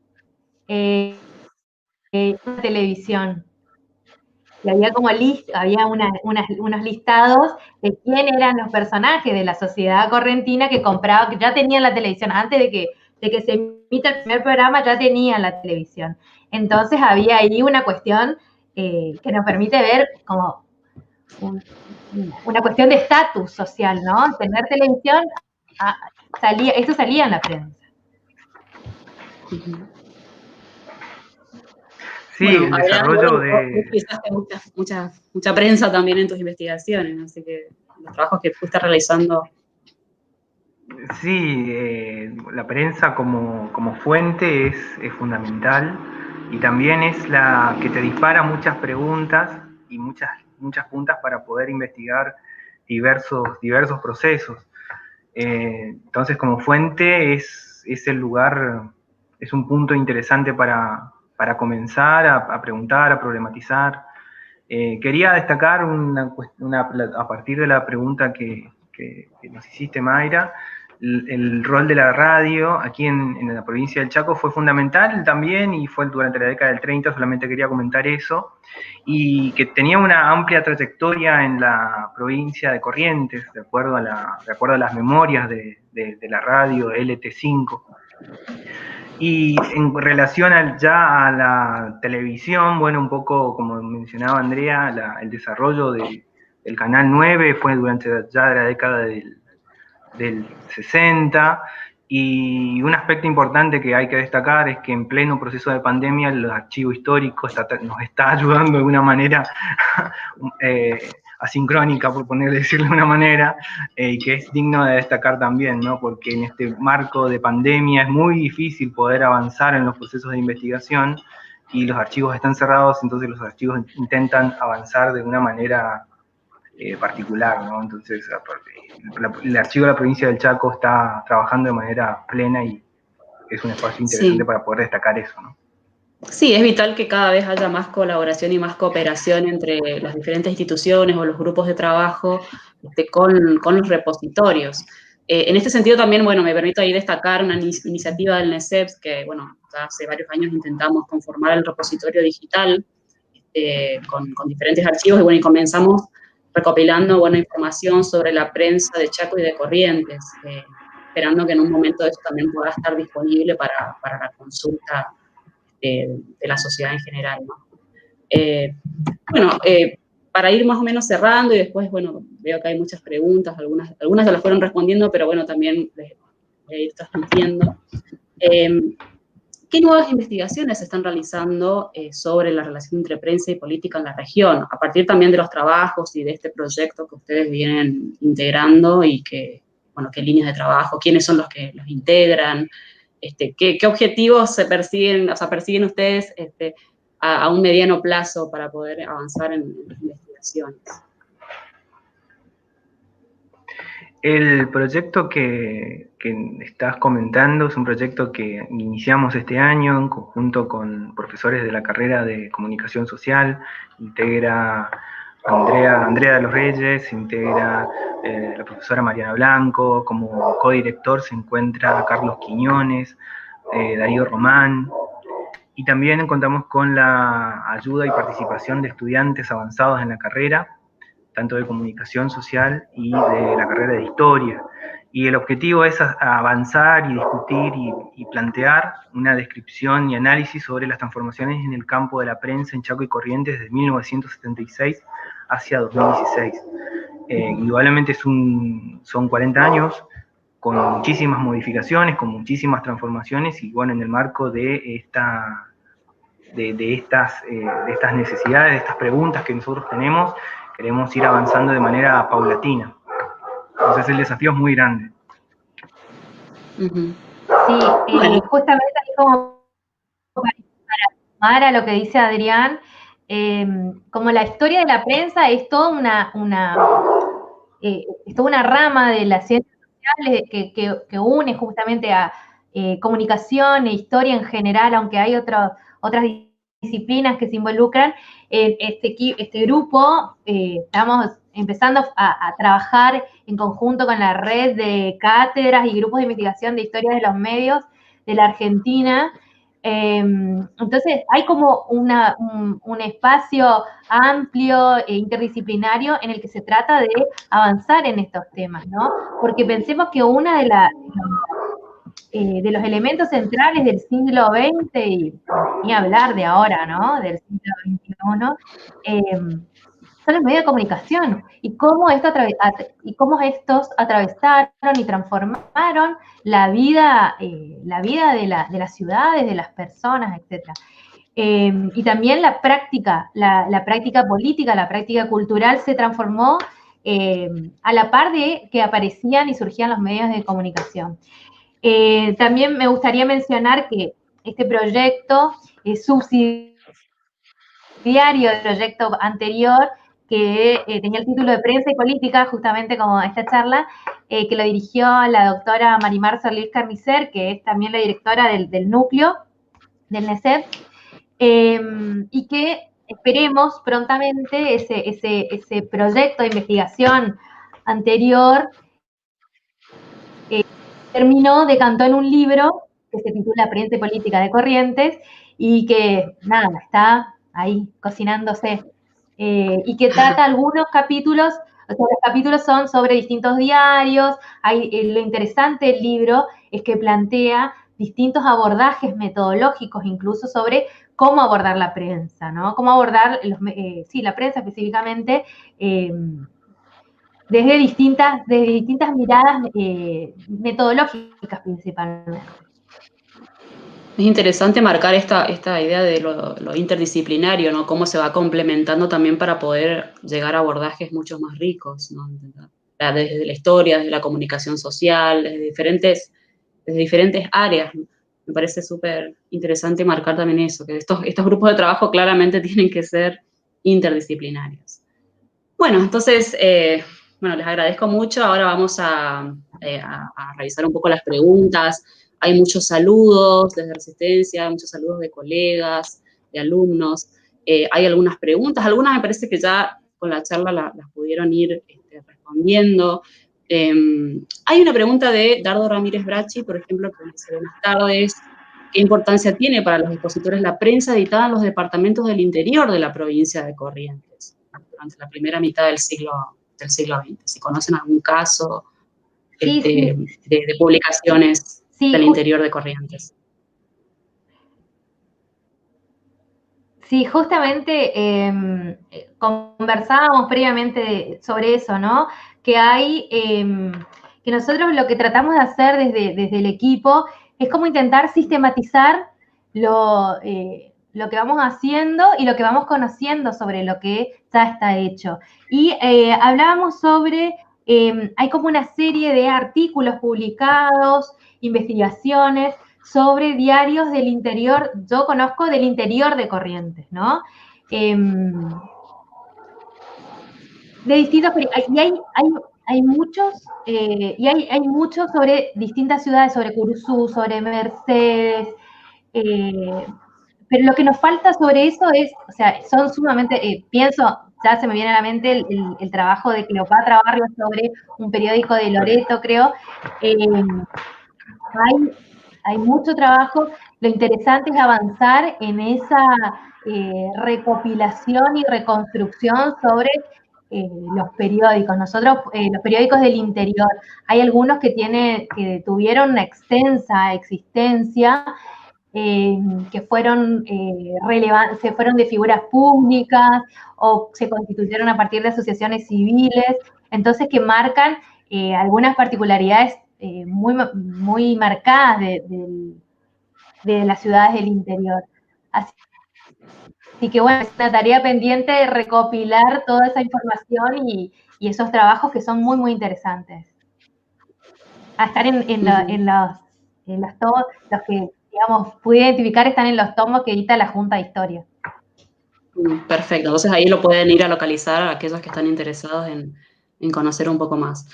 televisión. Y había como había unos listados de quién eran los personajes de la sociedad correntina que compraban, que ya tenían la televisión, antes de que se emita el primer programa ya tenían la televisión. Entonces había ahí una cuestión que nos permite ver como una cuestión de estatus social, ¿no? Tener televisión, esto salía en la prensa. Sí, bueno, el desarrollo de... mucha prensa también en tus investigaciones, ¿no? Así que los trabajos que fuiste realizando. Sí, la prensa como fuente es fundamental y también es la que te dispara muchas preguntas y muchas puntas para poder investigar diversos procesos. Entonces, como fuente es el lugar, es un punto interesante para comenzar a preguntar, a problematizar. Quería destacar a partir de la pregunta que nos hiciste, Mayra, el rol de la radio aquí en la provincia del Chaco fue fundamental también y fue durante la década del 30, solamente quería comentar eso, y que tenía una amplia trayectoria en la provincia de Corrientes, de acuerdo a las memorias de la radio LT5. Y en relación ya a la televisión, bueno, un poco como mencionaba Andrea, el desarrollo del Canal 9 fue durante ya la década del 60, y un aspecto importante que hay que destacar es que en pleno proceso de pandemia el archivo histórico nos está ayudando de alguna manera asincrónica, por decirlo de una manera, y que es digno de destacar también, ¿no? Porque en este marco de pandemia es muy difícil poder avanzar en los procesos de investigación y los archivos están cerrados, entonces los archivos intentan avanzar de una manera particular, ¿no? Entonces, el archivo de la provincia del Chaco está trabajando de manera plena y es un espacio interesante para poder destacar eso, ¿no? Sí, es vital que cada vez haya más colaboración y más cooperación entre las diferentes instituciones o los grupos de trabajo con los repositorios. En este sentido también, bueno, me permito ahí destacar una iniciativa del NESEPS que, bueno, ya hace varios años intentamos conformar el repositorio digital con diferentes archivos y, bueno, y comenzamos recopilando, bueno, información sobre la prensa de Chaco y de Corrientes, esperando que en un momento eso también pueda estar disponible para la consulta de la sociedad en general, ¿no? Bueno, para ir más o menos cerrando y después, bueno, veo que hay muchas preguntas, algunas ya las fueron respondiendo, pero bueno, también les voy a ir transmitiendo. ¿Qué nuevas investigaciones se están realizando sobre la relación entre prensa y política en la región? A partir también de los trabajos y de este proyecto que ustedes vienen integrando y que, bueno, qué líneas de trabajo, quiénes son los que los integran, ¿qué objetivos se persiguen, o sea, persiguen ustedes a un mediano plazo para poder avanzar en las investigaciones? El proyecto que estás comentando es un proyecto que iniciamos este año en conjunto con profesores de la carrera de Comunicación Social. Integra Andrea de los Reyes, integra la profesora Mariana Blanco, como codirector se encuentra Carlos Quiñones, Darío Román, y también contamos con la ayuda y participación de estudiantes avanzados en la carrera, tanto de comunicación social y de la carrera de historia. Y el objetivo es avanzar y discutir y plantear una descripción y análisis sobre las transformaciones en el campo de la prensa en Chaco y Corrientes desde 1976 hacia 2016. Indudablemente son 40 años con muchísimas modificaciones, con muchísimas transformaciones, y bueno, en el marco de estas necesidades, de estas preguntas que nosotros tenemos, queremos ir avanzando de manera paulatina. Entonces el desafío es muy grande. Sí, justamente como para sumar a lo que dice Adrián, como la historia de la prensa es toda una rama de las ciencias sociales que une justamente a comunicación e historia en general, aunque hay otras disciplinas que se involucran. Este grupo estamos empezando a trabajar en conjunto con la red de cátedras y grupos de investigación de historia de los medios de la Argentina. Entonces hay como un espacio amplio e interdisciplinario en el que se trata de avanzar en estos temas, ¿no? Porque pensemos que uno de los elementos centrales del siglo XX, y ni hablar de ahora, ¿no? Del siglo XXI, son los medios de comunicación y cómo estos atravesaron y transformaron la vida de las ciudades, de las personas, etc. Y también la práctica política, la práctica cultural se transformó a la par de que aparecían y surgían los medios de comunicación. También me gustaría mencionar que este proyecto es subsidiario del proyecto anterior que tenía el título de Prensa y Política, justamente como esta charla, que lo dirigió la doctora Marimar Solís Carnicer, que es también la directora del núcleo del NESEP, y que esperemos prontamente ese proyecto de investigación anterior decantó en un libro que se titula Prensa y Política de Corrientes y que, nada, está ahí cocinándose. Y que trata algunos capítulos, o sea, los capítulos son sobre distintos diarios. Lo interesante del libro es que plantea distintos abordajes metodológicos, incluso sobre cómo abordar la prensa, ¿no? Cómo abordar la prensa específicamente, desde distintas miradas metodológicas principalmente. Es interesante marcar esta idea de lo interdisciplinario, ¿no? Cómo se va complementando también para poder llegar a abordajes mucho más ricos, ¿no? Desde la historia, desde la comunicación social, desde diferentes áreas. Me parece súper interesante marcar también eso, que estos grupos de trabajo claramente tienen que ser interdisciplinarios. Bueno, entonces, bueno, les agradezco mucho. Ahora vamos a revisar un poco las preguntas. Hay muchos saludos desde Resistencia, muchos saludos de colegas, de alumnos. Hay algunas preguntas, algunas me parece que ya con la charla las pudieron ir respondiendo. Hay una pregunta de Dardo Ramírez Brachi, por ejemplo, que dice: buenas tardes. ¿Qué importancia tiene para los expositores la prensa editada en los departamentos del interior de la provincia de Corrientes durante la primera mitad del siglo XX? Si conocen algún caso Sí. de publicaciones del interior de Corrientes. Sí, justamente conversábamos previamente sobre eso, ¿no? Que hay, que nosotros lo que tratamos de hacer desde el equipo es como intentar sistematizar lo que vamos haciendo y lo que vamos conociendo sobre lo que ya está hecho. Y hablábamos sobre, hay como una serie de artículos publicados, investigaciones, sobre diarios del interior, yo conozco del interior de Corrientes, ¿no? De distintos, y hay muchos, y hay muchos sobre distintas ciudades, sobre Curuzú, sobre Mercedes, pero lo que nos falta sobre eso es, o sea, son sumamente, pienso, ya se me viene a la mente el trabajo de Cleopatra Barrios sobre un periódico de Loreto, creo. Hay mucho trabajo. Lo interesante es avanzar en esa recopilación y reconstrucción sobre los periódicos. Nosotros, los periódicos del interior, hay algunos que tuvieron una extensa existencia, que fueron se fueron de figuras públicas o se constituyeron a partir de asociaciones civiles, entonces que marcan algunas particularidades muy marcadas de las ciudades del interior. Así que bueno, es una tarea pendiente de recopilar toda esa información y esos trabajos que son muy interesantes. A estar los tomos, los que, digamos, pude identificar están en los tomos que edita la Junta de Historia. Perfecto, entonces ahí lo pueden ir a localizar a aquellos que están interesados en conocer un poco más.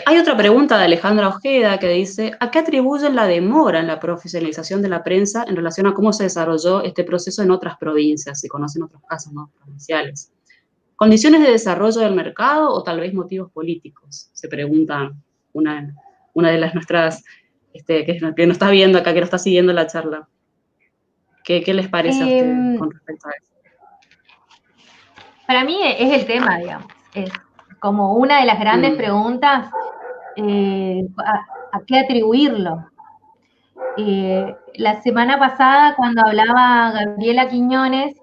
Hay otra pregunta de Alejandra Ojeda que dice: ¿a qué atribuyen la demora en la profesionalización de la prensa en relación a cómo se desarrolló este proceso en otras provincias? Si conocen otros casos más provinciales. ¿Condiciones de desarrollo del mercado o tal vez motivos políticos? Se pregunta una de las nuestras, que nos está viendo acá, que nos está siguiendo la charla. ¿Qué les parece a ustedes con respecto a eso? Para mí es el tema, digamos. Es como una de las grandes preguntas, ¿a qué atribuirlo? La semana pasada, cuando hablaba Gabriela Quiñones,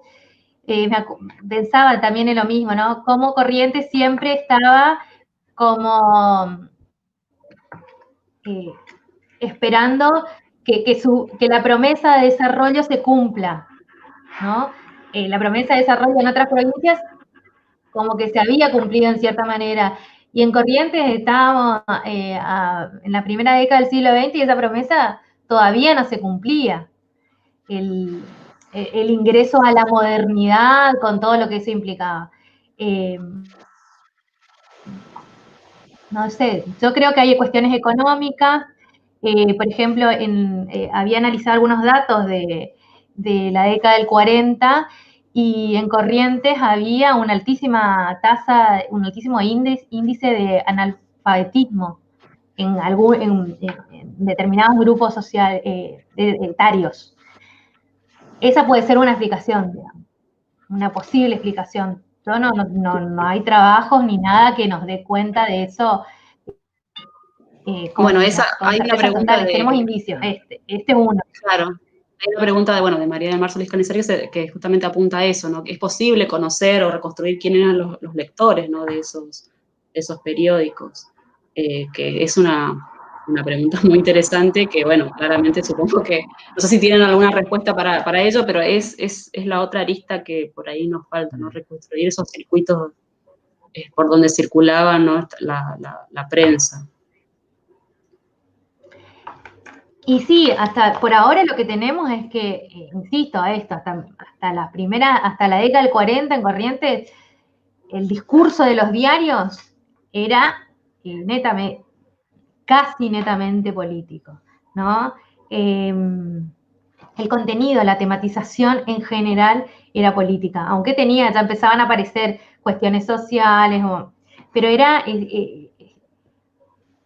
pensaba también en lo mismo, ¿no? Cómo Corrientes siempre estaba como esperando que la promesa de desarrollo se cumpla, ¿no? La promesa de desarrollo en otras provincias como que se había cumplido en cierta manera. Y en Corrientes estábamos en la primera década del siglo XX y esa promesa todavía no se cumplía. El ingreso a la modernidad con todo lo que eso implicaba. No sé, yo creo que hay cuestiones económicas. Por ejemplo, había analizado algunos datos de la década del 40 y en Corrientes había una altísima tasa, un altísimo índice de analfabetismo en determinados grupos etarios. Esa puede ser una explicación, digamos, una posible explicación. No hay trabajos ni nada que nos dé cuenta de eso. Bueno, hay una pregunta tenemos indicios, este es uno. Claro, hay una pregunta de María del Mar Solís Canizario que justamente apunta a eso, ¿no? ¿Es posible conocer o reconstruir quién eran los lectores, ¿no? de esos periódicos? Que es una una pregunta muy interesante que, bueno, claramente supongo que, no sé si tienen alguna respuesta para ello, pero es la otra arista que por ahí nos falta, ¿no? Reconstruir esos circuitos por donde circulaba, ¿no? la prensa. Y sí, hasta por ahora lo que tenemos es que, insisto, hasta la década del 40 en Corrientes, el discurso de los diarios era casi netamente político, ¿no? El contenido, la tematización en general era política, aunque ya empezaban a aparecer cuestiones sociales, pero era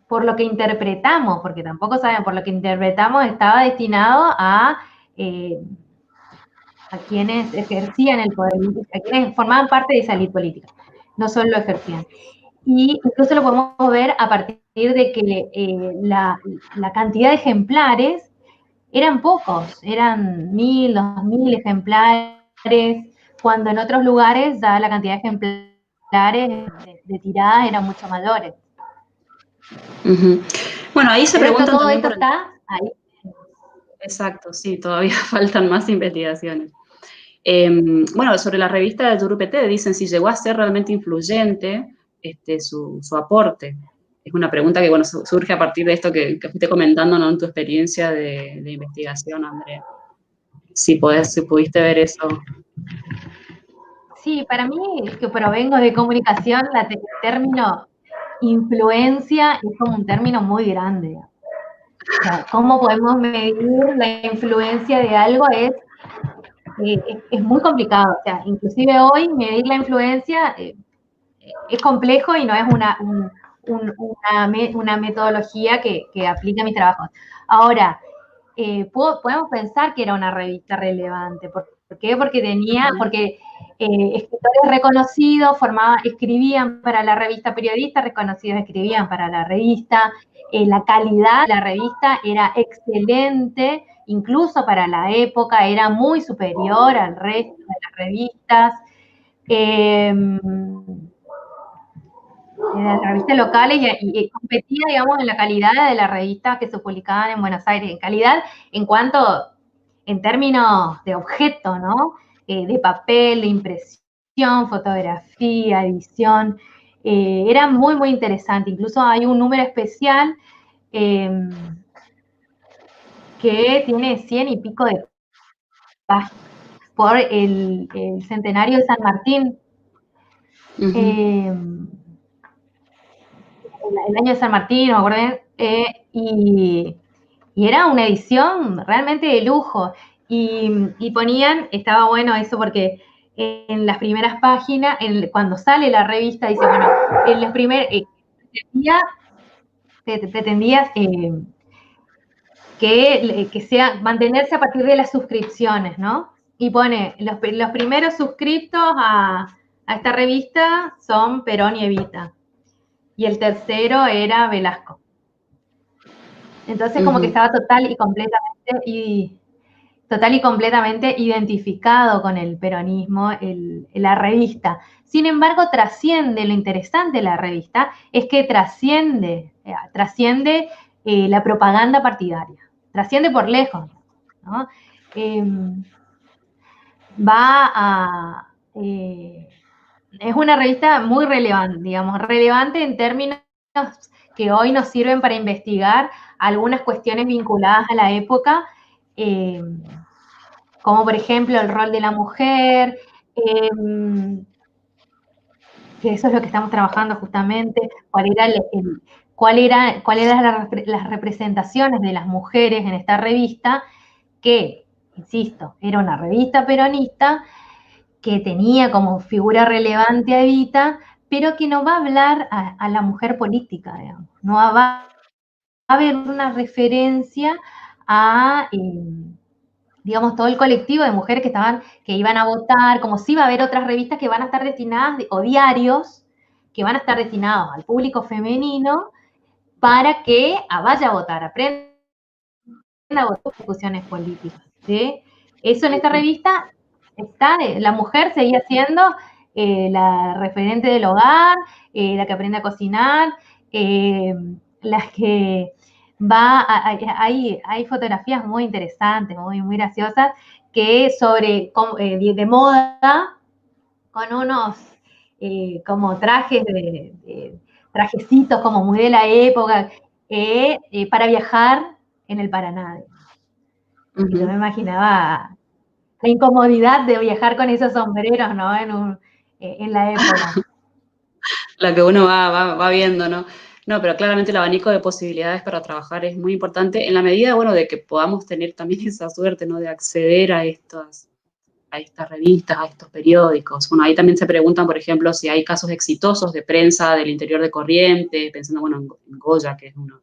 por lo que interpretamos, porque tampoco saben, por lo que interpretamos estaba destinado a quienes ejercían el poder, a quienes formaban parte de esa élite política, no solo lo ejercían. Y incluso lo podemos ver a partir de que la cantidad de ejemplares eran pocos, eran 1000, 2000 ejemplares, cuando en otros lugares ya la cantidad de ejemplares de tiradas eran mucho mayores. Bueno, ahí se Pero preguntan todo también esto está ahí. Exacto, sí, todavía faltan más investigaciones. Bueno, sobre la revista de Turupete dicen si llegó a ser realmente influyente su aporte. Es una pregunta que, bueno, surge a partir de esto que fuiste comentando, ¿no? En tu experiencia de investigación, Andrea. Si pudiste ver eso. Sí, para mí, que provengo de comunicación, el término influencia es como un término muy grande. O sea, ¿cómo podemos medir la influencia de algo? Es muy complicado. O sea, inclusive hoy medir la influencia es complejo y no es una metodología que aplique a mi trabajo. Ahora, podemos pensar que era una revista relevante. ¿Por qué? Porque escritores reconocidos escribían para la revista, periodistas reconocidos escribían para la revista, la calidad de la revista era excelente, incluso para la época era muy superior al resto de las revistas. De las revistas locales y competía, digamos, en la calidad de las revistas que se publicaban en Buenos Aires, en calidad en términos de objeto, ¿no? De papel, de impresión, fotografía, edición, era muy, muy interesante. Incluso hay un número especial que tiene 100 y pico de páginas por el centenario de San Martín. El año de San Martín, me acuerdo, y era una edición realmente de lujo. Y ponían, estaba bueno eso porque en las primeras páginas, cuando sale la revista, dice, bueno, en los primeros, pretendías que sea mantenerse a partir de las suscripciones, ¿no? Y pone, los primeros suscriptos a esta revista son Perón y Evita. Y el tercero era Velasco. Entonces, como que estaba total y completamente identificado con el peronismo, la revista. Sin embargo, trasciende, lo interesante de la revista es que trasciende la propaganda partidaria, trasciende por lejos, ¿no? Es una revista muy relevante, digamos, relevante en términos que hoy nos sirven para investigar algunas cuestiones vinculadas a la época, como por ejemplo el rol de la mujer, que eso es lo que estamos trabajando justamente, cuáles eran las representaciones de las mujeres en esta revista, que, insisto, era una revista peronista, que tenía como figura relevante a Evita, pero que no va a hablar a la mujer política, digamos. No va a haber una referencia a, digamos, todo el colectivo de mujeres que iban a votar, como si va a haber otras revistas que van a estar destinadas, o diarios, que van a estar destinados al público femenino para que vaya a votar, aprenda a votar discusiones políticas, ¿sí? Eso en esta revista la mujer seguía siendo la referente del hogar, la que aprende a cocinar, la que hay fotografías muy interesantes, muy graciosas, que de moda, con unos como trajecitos como muy de la época, para viajar en el Paraná. Y yo me imaginaba la incomodidad de viajar con esos sombreros, ¿no? En la época. La que uno va viendo, ¿no? No, pero claramente el abanico de posibilidades para trabajar es muy importante en la medida, bueno, de que podamos tener también esa suerte, ¿no? De acceder a estas revistas, a estos periódicos. Bueno, ahí también se preguntan, por ejemplo, si hay casos exitosos de prensa del interior de Corrientes, pensando, bueno, en Goya, que es una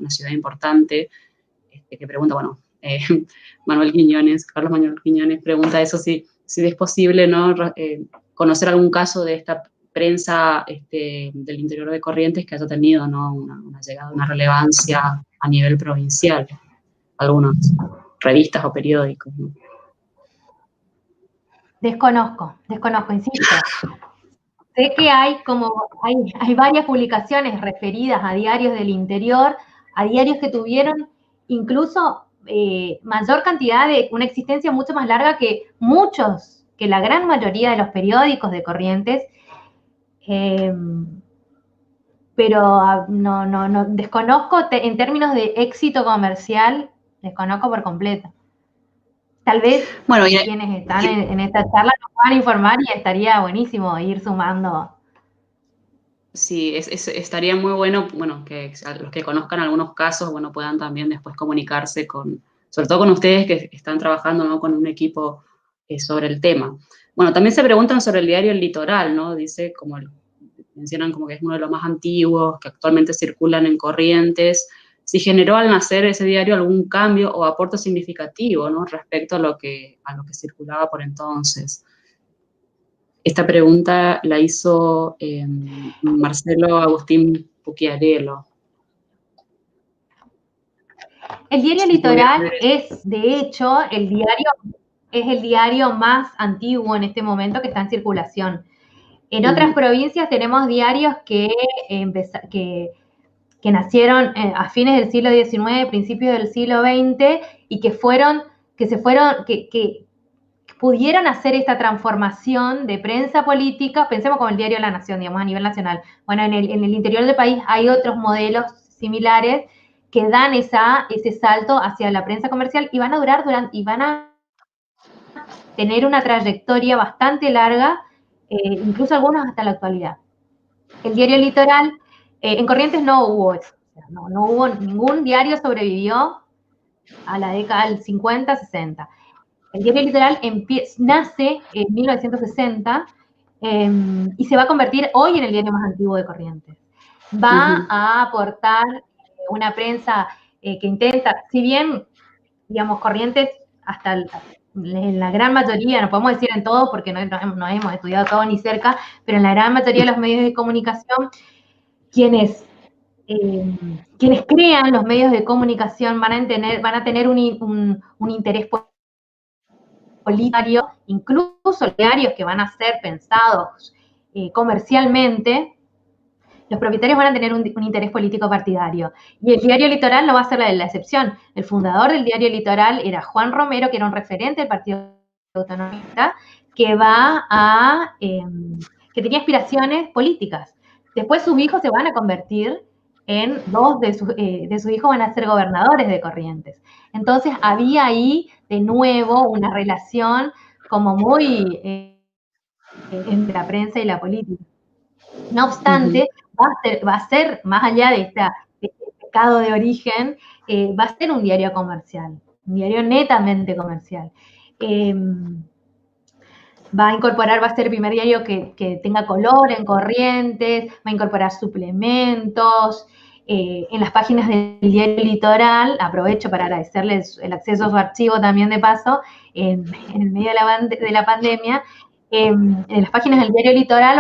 ciudad importante, que pregunta, bueno, Carlos Manuel Quiñones pregunta eso, si es posible, ¿no? Conocer algún caso de esta prensa del interior de Corrientes que haya tenido, ¿no? una llegada, una relevancia a nivel provincial, algunas revistas o periódicos, ¿no? Desconozco, insisto. Sé que hay varias publicaciones referidas a diarios del interior, a diarios que tuvieron incluso mayor cantidad una existencia mucho más larga que la gran mayoría de los periódicos de Corrientes, pero no desconozco en términos de éxito comercial, desconozco por completo. Tal vez quienes están en esta charla nos puedan informar y estaría buenísimo ir sumando. Sí, estaría muy bueno, que los que conozcan algunos casos, puedan también después comunicarse sobre todo con ustedes que están trabajando, ¿no? Con un equipo sobre el tema. Bueno, también se preguntan sobre el diario El Litoral, ¿no? Dice, mencionan como que es uno de los más antiguos, que actualmente circulan en Corrientes. Si generó al nacer ese diario algún cambio o aporte significativo, ¿no? Respecto a lo que circulaba por entonces. Esta pregunta la hizo Marcelo Agustín Pucchiarello. El diario Litoral es, de hecho, el diario más antiguo en este momento que está en circulación. En otras provincias tenemos diarios que nacieron a fines del siglo XIX, principios del siglo XX, y que pudieron hacer esta transformación de prensa política. Pensemos como el diario La Nación, digamos, a nivel nacional. Bueno, en el interior del país hay otros modelos similares que dan ese salto hacia la prensa comercial y van a tener una trayectoria bastante larga, incluso algunos hasta la actualidad. El diario Litoral, en Corrientes no hubo eso, no hubo ningún diario sobrevivió a la década del 50, 60. El diario Litoral nace en 1960 y se va a convertir hoy en el diario más antiguo de Corrientes. Va a aportar una prensa que intenta, si bien, digamos, Corrientes, en la gran mayoría, no podemos decir en todo porque no hemos estudiado todo ni cerca, pero en la gran mayoría de los medios de comunicación, quienes crean los medios de comunicación van a tener un interés político, incluso diarios que van a ser pensados comercialmente. Los propietarios van a tener un interés político partidario. Y el diario Litoral no va a ser la excepción. El fundador del diario Litoral era Juan Romero, que era un referente del Partido Autonomista, que tenía aspiraciones políticas. Después sus hijos se van a convertir dos de sus hijos van a ser gobernadores de Corrientes. Entonces había ahí de nuevo una relación como muy entre la prensa y la política. No obstante, va a ser, más allá de este pecado de origen, va a ser un diario comercial, un diario netamente comercial. Va a ser el primer diario que tenga color en Corrientes, va a incorporar suplementos. En las páginas del diario Litoral, aprovecho para agradecerles el acceso a su archivo también de paso, en el medio de la pandemia, en las páginas del diario Litoral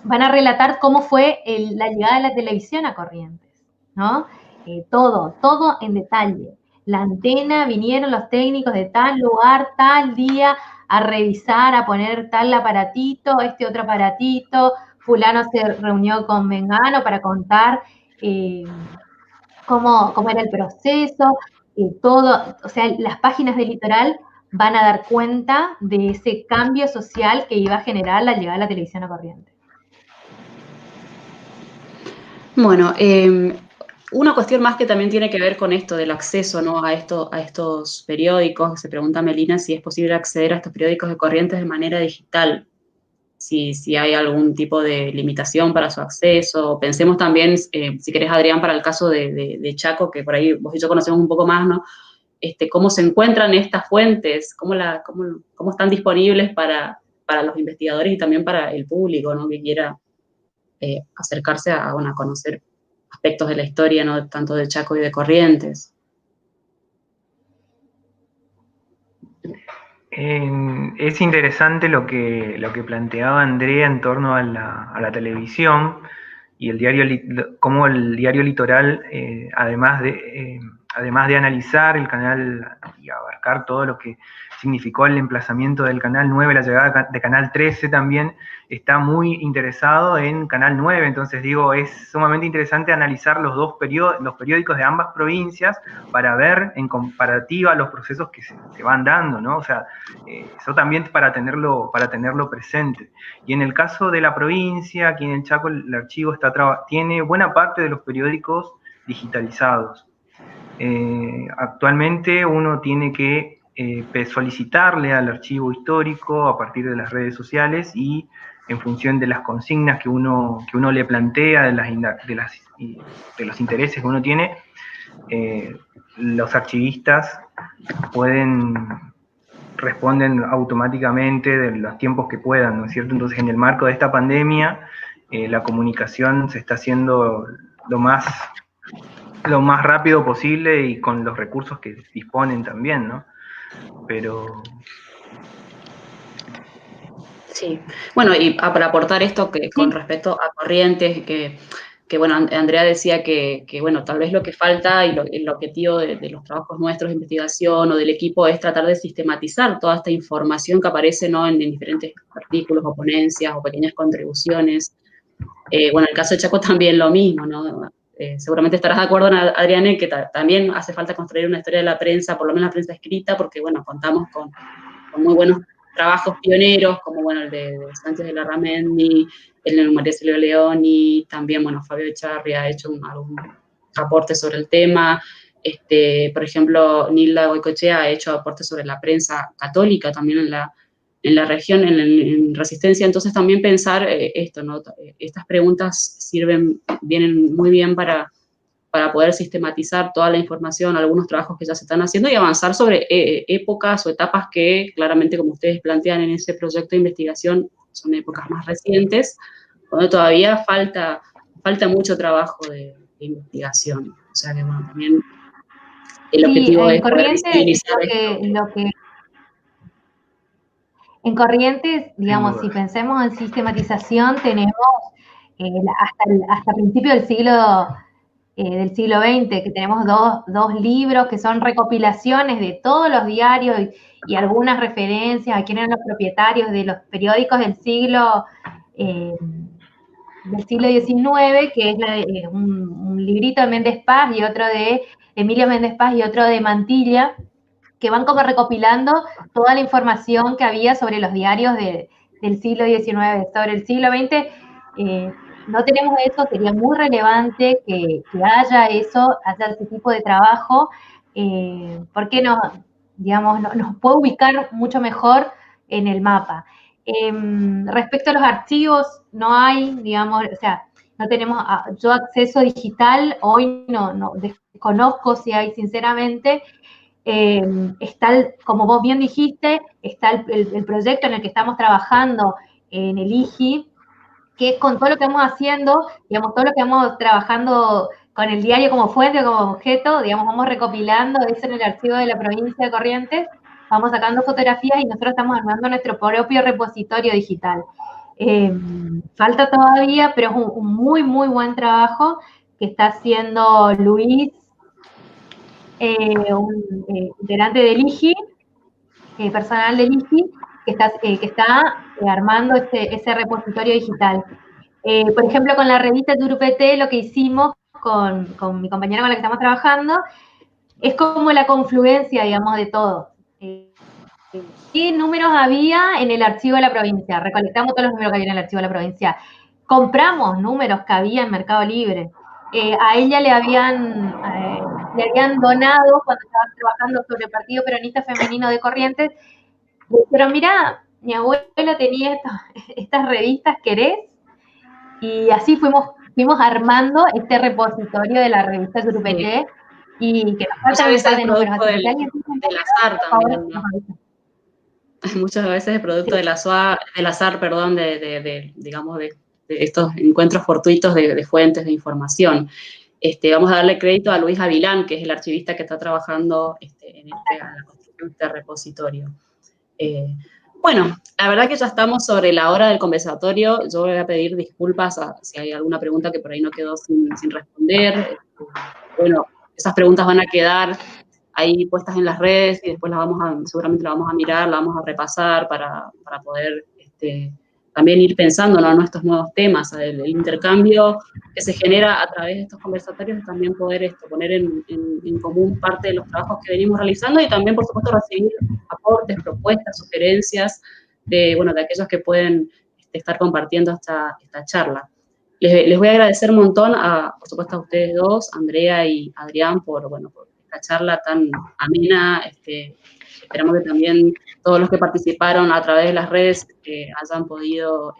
van a relatar cómo fue la llegada de la televisión a Corrientes, ¿no? Todo en detalle. La antena, vinieron los técnicos de tal lugar, tal día, a revisar, a poner tal aparatito, este otro aparatito, fulano se reunió con Mengano para contar cómo era el proceso, todo, o sea, las páginas del Litoral van a dar cuenta de ese cambio social que iba a generar la llegada de la televisión a Corrientes. Bueno, una cuestión más que también tiene que ver con esto del acceso, ¿no?, a estos periódicos. Se pregunta Melina si es posible acceder a estos periódicos de Corrientes de manera digital, si hay algún tipo de limitación para su acceso. Pensemos también, si querés, Adrián, para el caso de Chaco, que por ahí vos y yo conocemos un poco más, ¿no? Cómo se encuentran estas fuentes, cómo están disponibles para los investigadores y también para el público, ¿no?, que quiera acercarse a conocer aspectos de la historia, ¿no?, tanto de Chaco y de Corrientes. Es interesante lo que planteaba Andrea en torno a la televisión y cómo el diario Litoral, además de analizar el canal y abarcar todo lo que significó el emplazamiento del Canal 9, la llegada de Canal 13 también, está muy interesado en Canal 9. Entonces digo, es sumamente interesante analizar los periódicos de ambas provincias para ver en comparativa los procesos que se van dando, ¿no? O sea, eso también para tenerlo presente. Y en el caso de la provincia, aquí en el Chaco, el archivo tiene buena parte de los periódicos digitalizados. Actualmente uno tiene que solicitarle al archivo histórico a partir de las redes sociales y en función de las consignas que uno le plantea, de los intereses que uno tiene, los archivistas responden automáticamente de los tiempos que puedan, ¿no es cierto? Entonces, en el marco de esta pandemia, la comunicación se está haciendo lo más rápido posible y con los recursos que disponen también, ¿no? Pero... Sí, bueno, y para aportar esto con respecto a Corrientes, que bueno, Andrea decía que bueno, tal vez lo que falta y el objetivo de los trabajos nuestros de investigación o del equipo es tratar de sistematizar toda esta información que aparece, ¿no?, en diferentes artículos o ponencias o pequeñas contribuciones. Bueno, el caso de Chaco también lo mismo, ¿no? Seguramente estarás de acuerdo, Adriane, que también hace falta construir una historia de la prensa, por lo menos la prensa escrita, porque bueno, contamos con muy buenos trabajos pioneros, como bueno, el de Sánchez de Larramendi, el de María Silvia León, y también, bueno, Fabio Echarri ha hecho algún aporte sobre el tema. Por ejemplo, Nilda Goicoechea ha hecho aportes sobre la prensa católica también en la región, en Resistencia. Entonces también pensar esto, ¿no? Estas preguntas vienen muy bien para poder sistematizar toda la información, algunos trabajos que ya se están haciendo y avanzar sobre épocas o etapas que claramente, como ustedes plantean en ese proyecto de investigación, son épocas más recientes, donde todavía falta mucho trabajo de investigación. O sea que, bueno, también el objetivo es poder visibilizar en Corrientes, digamos, si pensemos en sistematización, tenemos hasta principios del siglo XX, que tenemos dos libros que son recopilaciones de todos los diarios y algunas referencias a quiénes eran los propietarios de los periódicos del siglo XIX, que es un librito de Méndez Paz y otro de Emilio Méndez Paz y otro de Mantilla, que van como recopilando toda la información que había sobre los diarios del siglo XIX. Sobre el siglo XX no tenemos eso, sería muy relevante que haya ese tipo de trabajo, porque nos puede ubicar mucho mejor en el mapa. Respecto a los archivos, no hay, digamos, o sea, no tenemos yo acceso digital, hoy no desconozco si hay, sinceramente. Está, como vos bien dijiste, está el proyecto en el que estamos trabajando en el IGI, que es con todo lo que vamos haciendo, digamos, todo lo que vamos trabajando con el diario como fuente, como objeto, digamos, vamos recopilando eso en el archivo de la provincia de Corrientes, vamos sacando fotografías y nosotros estamos armando nuestro propio repositorio digital. Falta todavía, pero es un muy, muy buen trabajo que está haciendo Luis, un integrante del IGI, personal del IGI, que está armando ese repositorio digital. Por ejemplo, con la revista Turupete, lo que hicimos con mi compañera con la que estamos trabajando, es como la confluencia, digamos, de todo. ¿Qué números había en el archivo de la provincia? Recolectamos todos los números que había en el archivo de la provincia. Compramos números que había en Mercado Libre. A ella le habían donado, cuando estaban trabajando sobre el Partido Peronista Femenino de Corrientes, le dijeron, mira, mi abuela tenía estas revistas, ¿querés? Y así fuimos armando este repositorio de la revista Turupete, y que nos faltan un par de números, así que si alguien tiene un del número, azar por favor, también, ¿no? Muchas veces es producto del azar, perdón, digamos, de estos encuentros fortuitos de fuentes de información. Vamos a darle crédito a Luis Avilán, que es el archivista que está trabajando en la construcción de este repositorio. Bueno, la verdad que ya estamos sobre la hora del conversatorio. Yo voy a pedir disculpas si hay alguna pregunta que por ahí no quedó sin responder. Bueno, esas preguntas van a quedar ahí puestas en las redes y después seguramente las vamos a mirar, las vamos a repasar para poder también ir pensando, ¿no?, en estos nuevos temas. El intercambio que se genera a través de estos conversatorios es también poder poner en común parte de los trabajos que venimos realizando y también, por supuesto, recibir aportes, propuestas, sugerencias de aquellos que pueden estar compartiendo esta charla. Les voy a agradecer un montón, por supuesto, a ustedes dos, Andrea y Adrián, por esta charla tan amena. Esperamos que también todos los que participaron a través de las redes hayan podido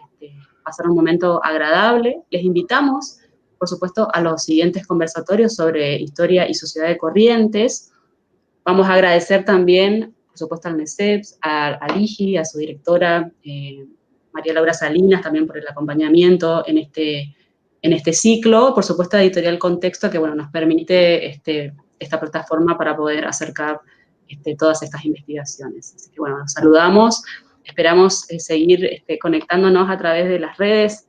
pasar un momento agradable. Les invitamos, por supuesto, a los siguientes conversatorios sobre historia y sociedad de Corrientes. Vamos a agradecer también, por supuesto, al NESEPS, al IGI, a su directora, María Laura Salinas, también por el acompañamiento en este ciclo. Por supuesto, a Editorial Contexto, que nos permite esta plataforma para poder acercar todas estas investigaciones. Así que los saludamos, esperamos seguir conectándonos a través de las redes.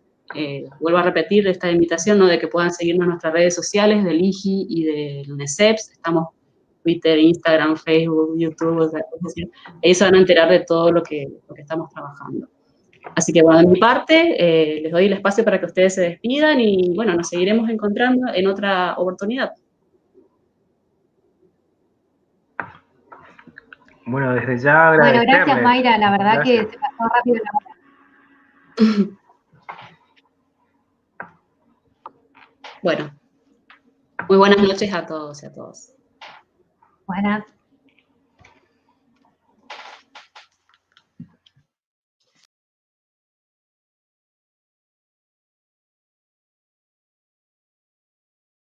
Vuelvo a repetir esta invitación, ¿no?, de que puedan seguirnos en nuestras redes sociales del IGI y del NESEPS. Estamos Twitter, Instagram, Facebook, YouTube, es decir, ahí se van a enterar de todo lo que estamos trabajando. Así que de mi parte, les doy el espacio para que ustedes se despidan y nos seguiremos encontrando en otra oportunidad. Bueno, desde ya agradecerles. Bueno, gracias, Mayra, la verdad que se pasó rápido la hora. Bueno, muy buenas noches a todos y a todas. Buenas.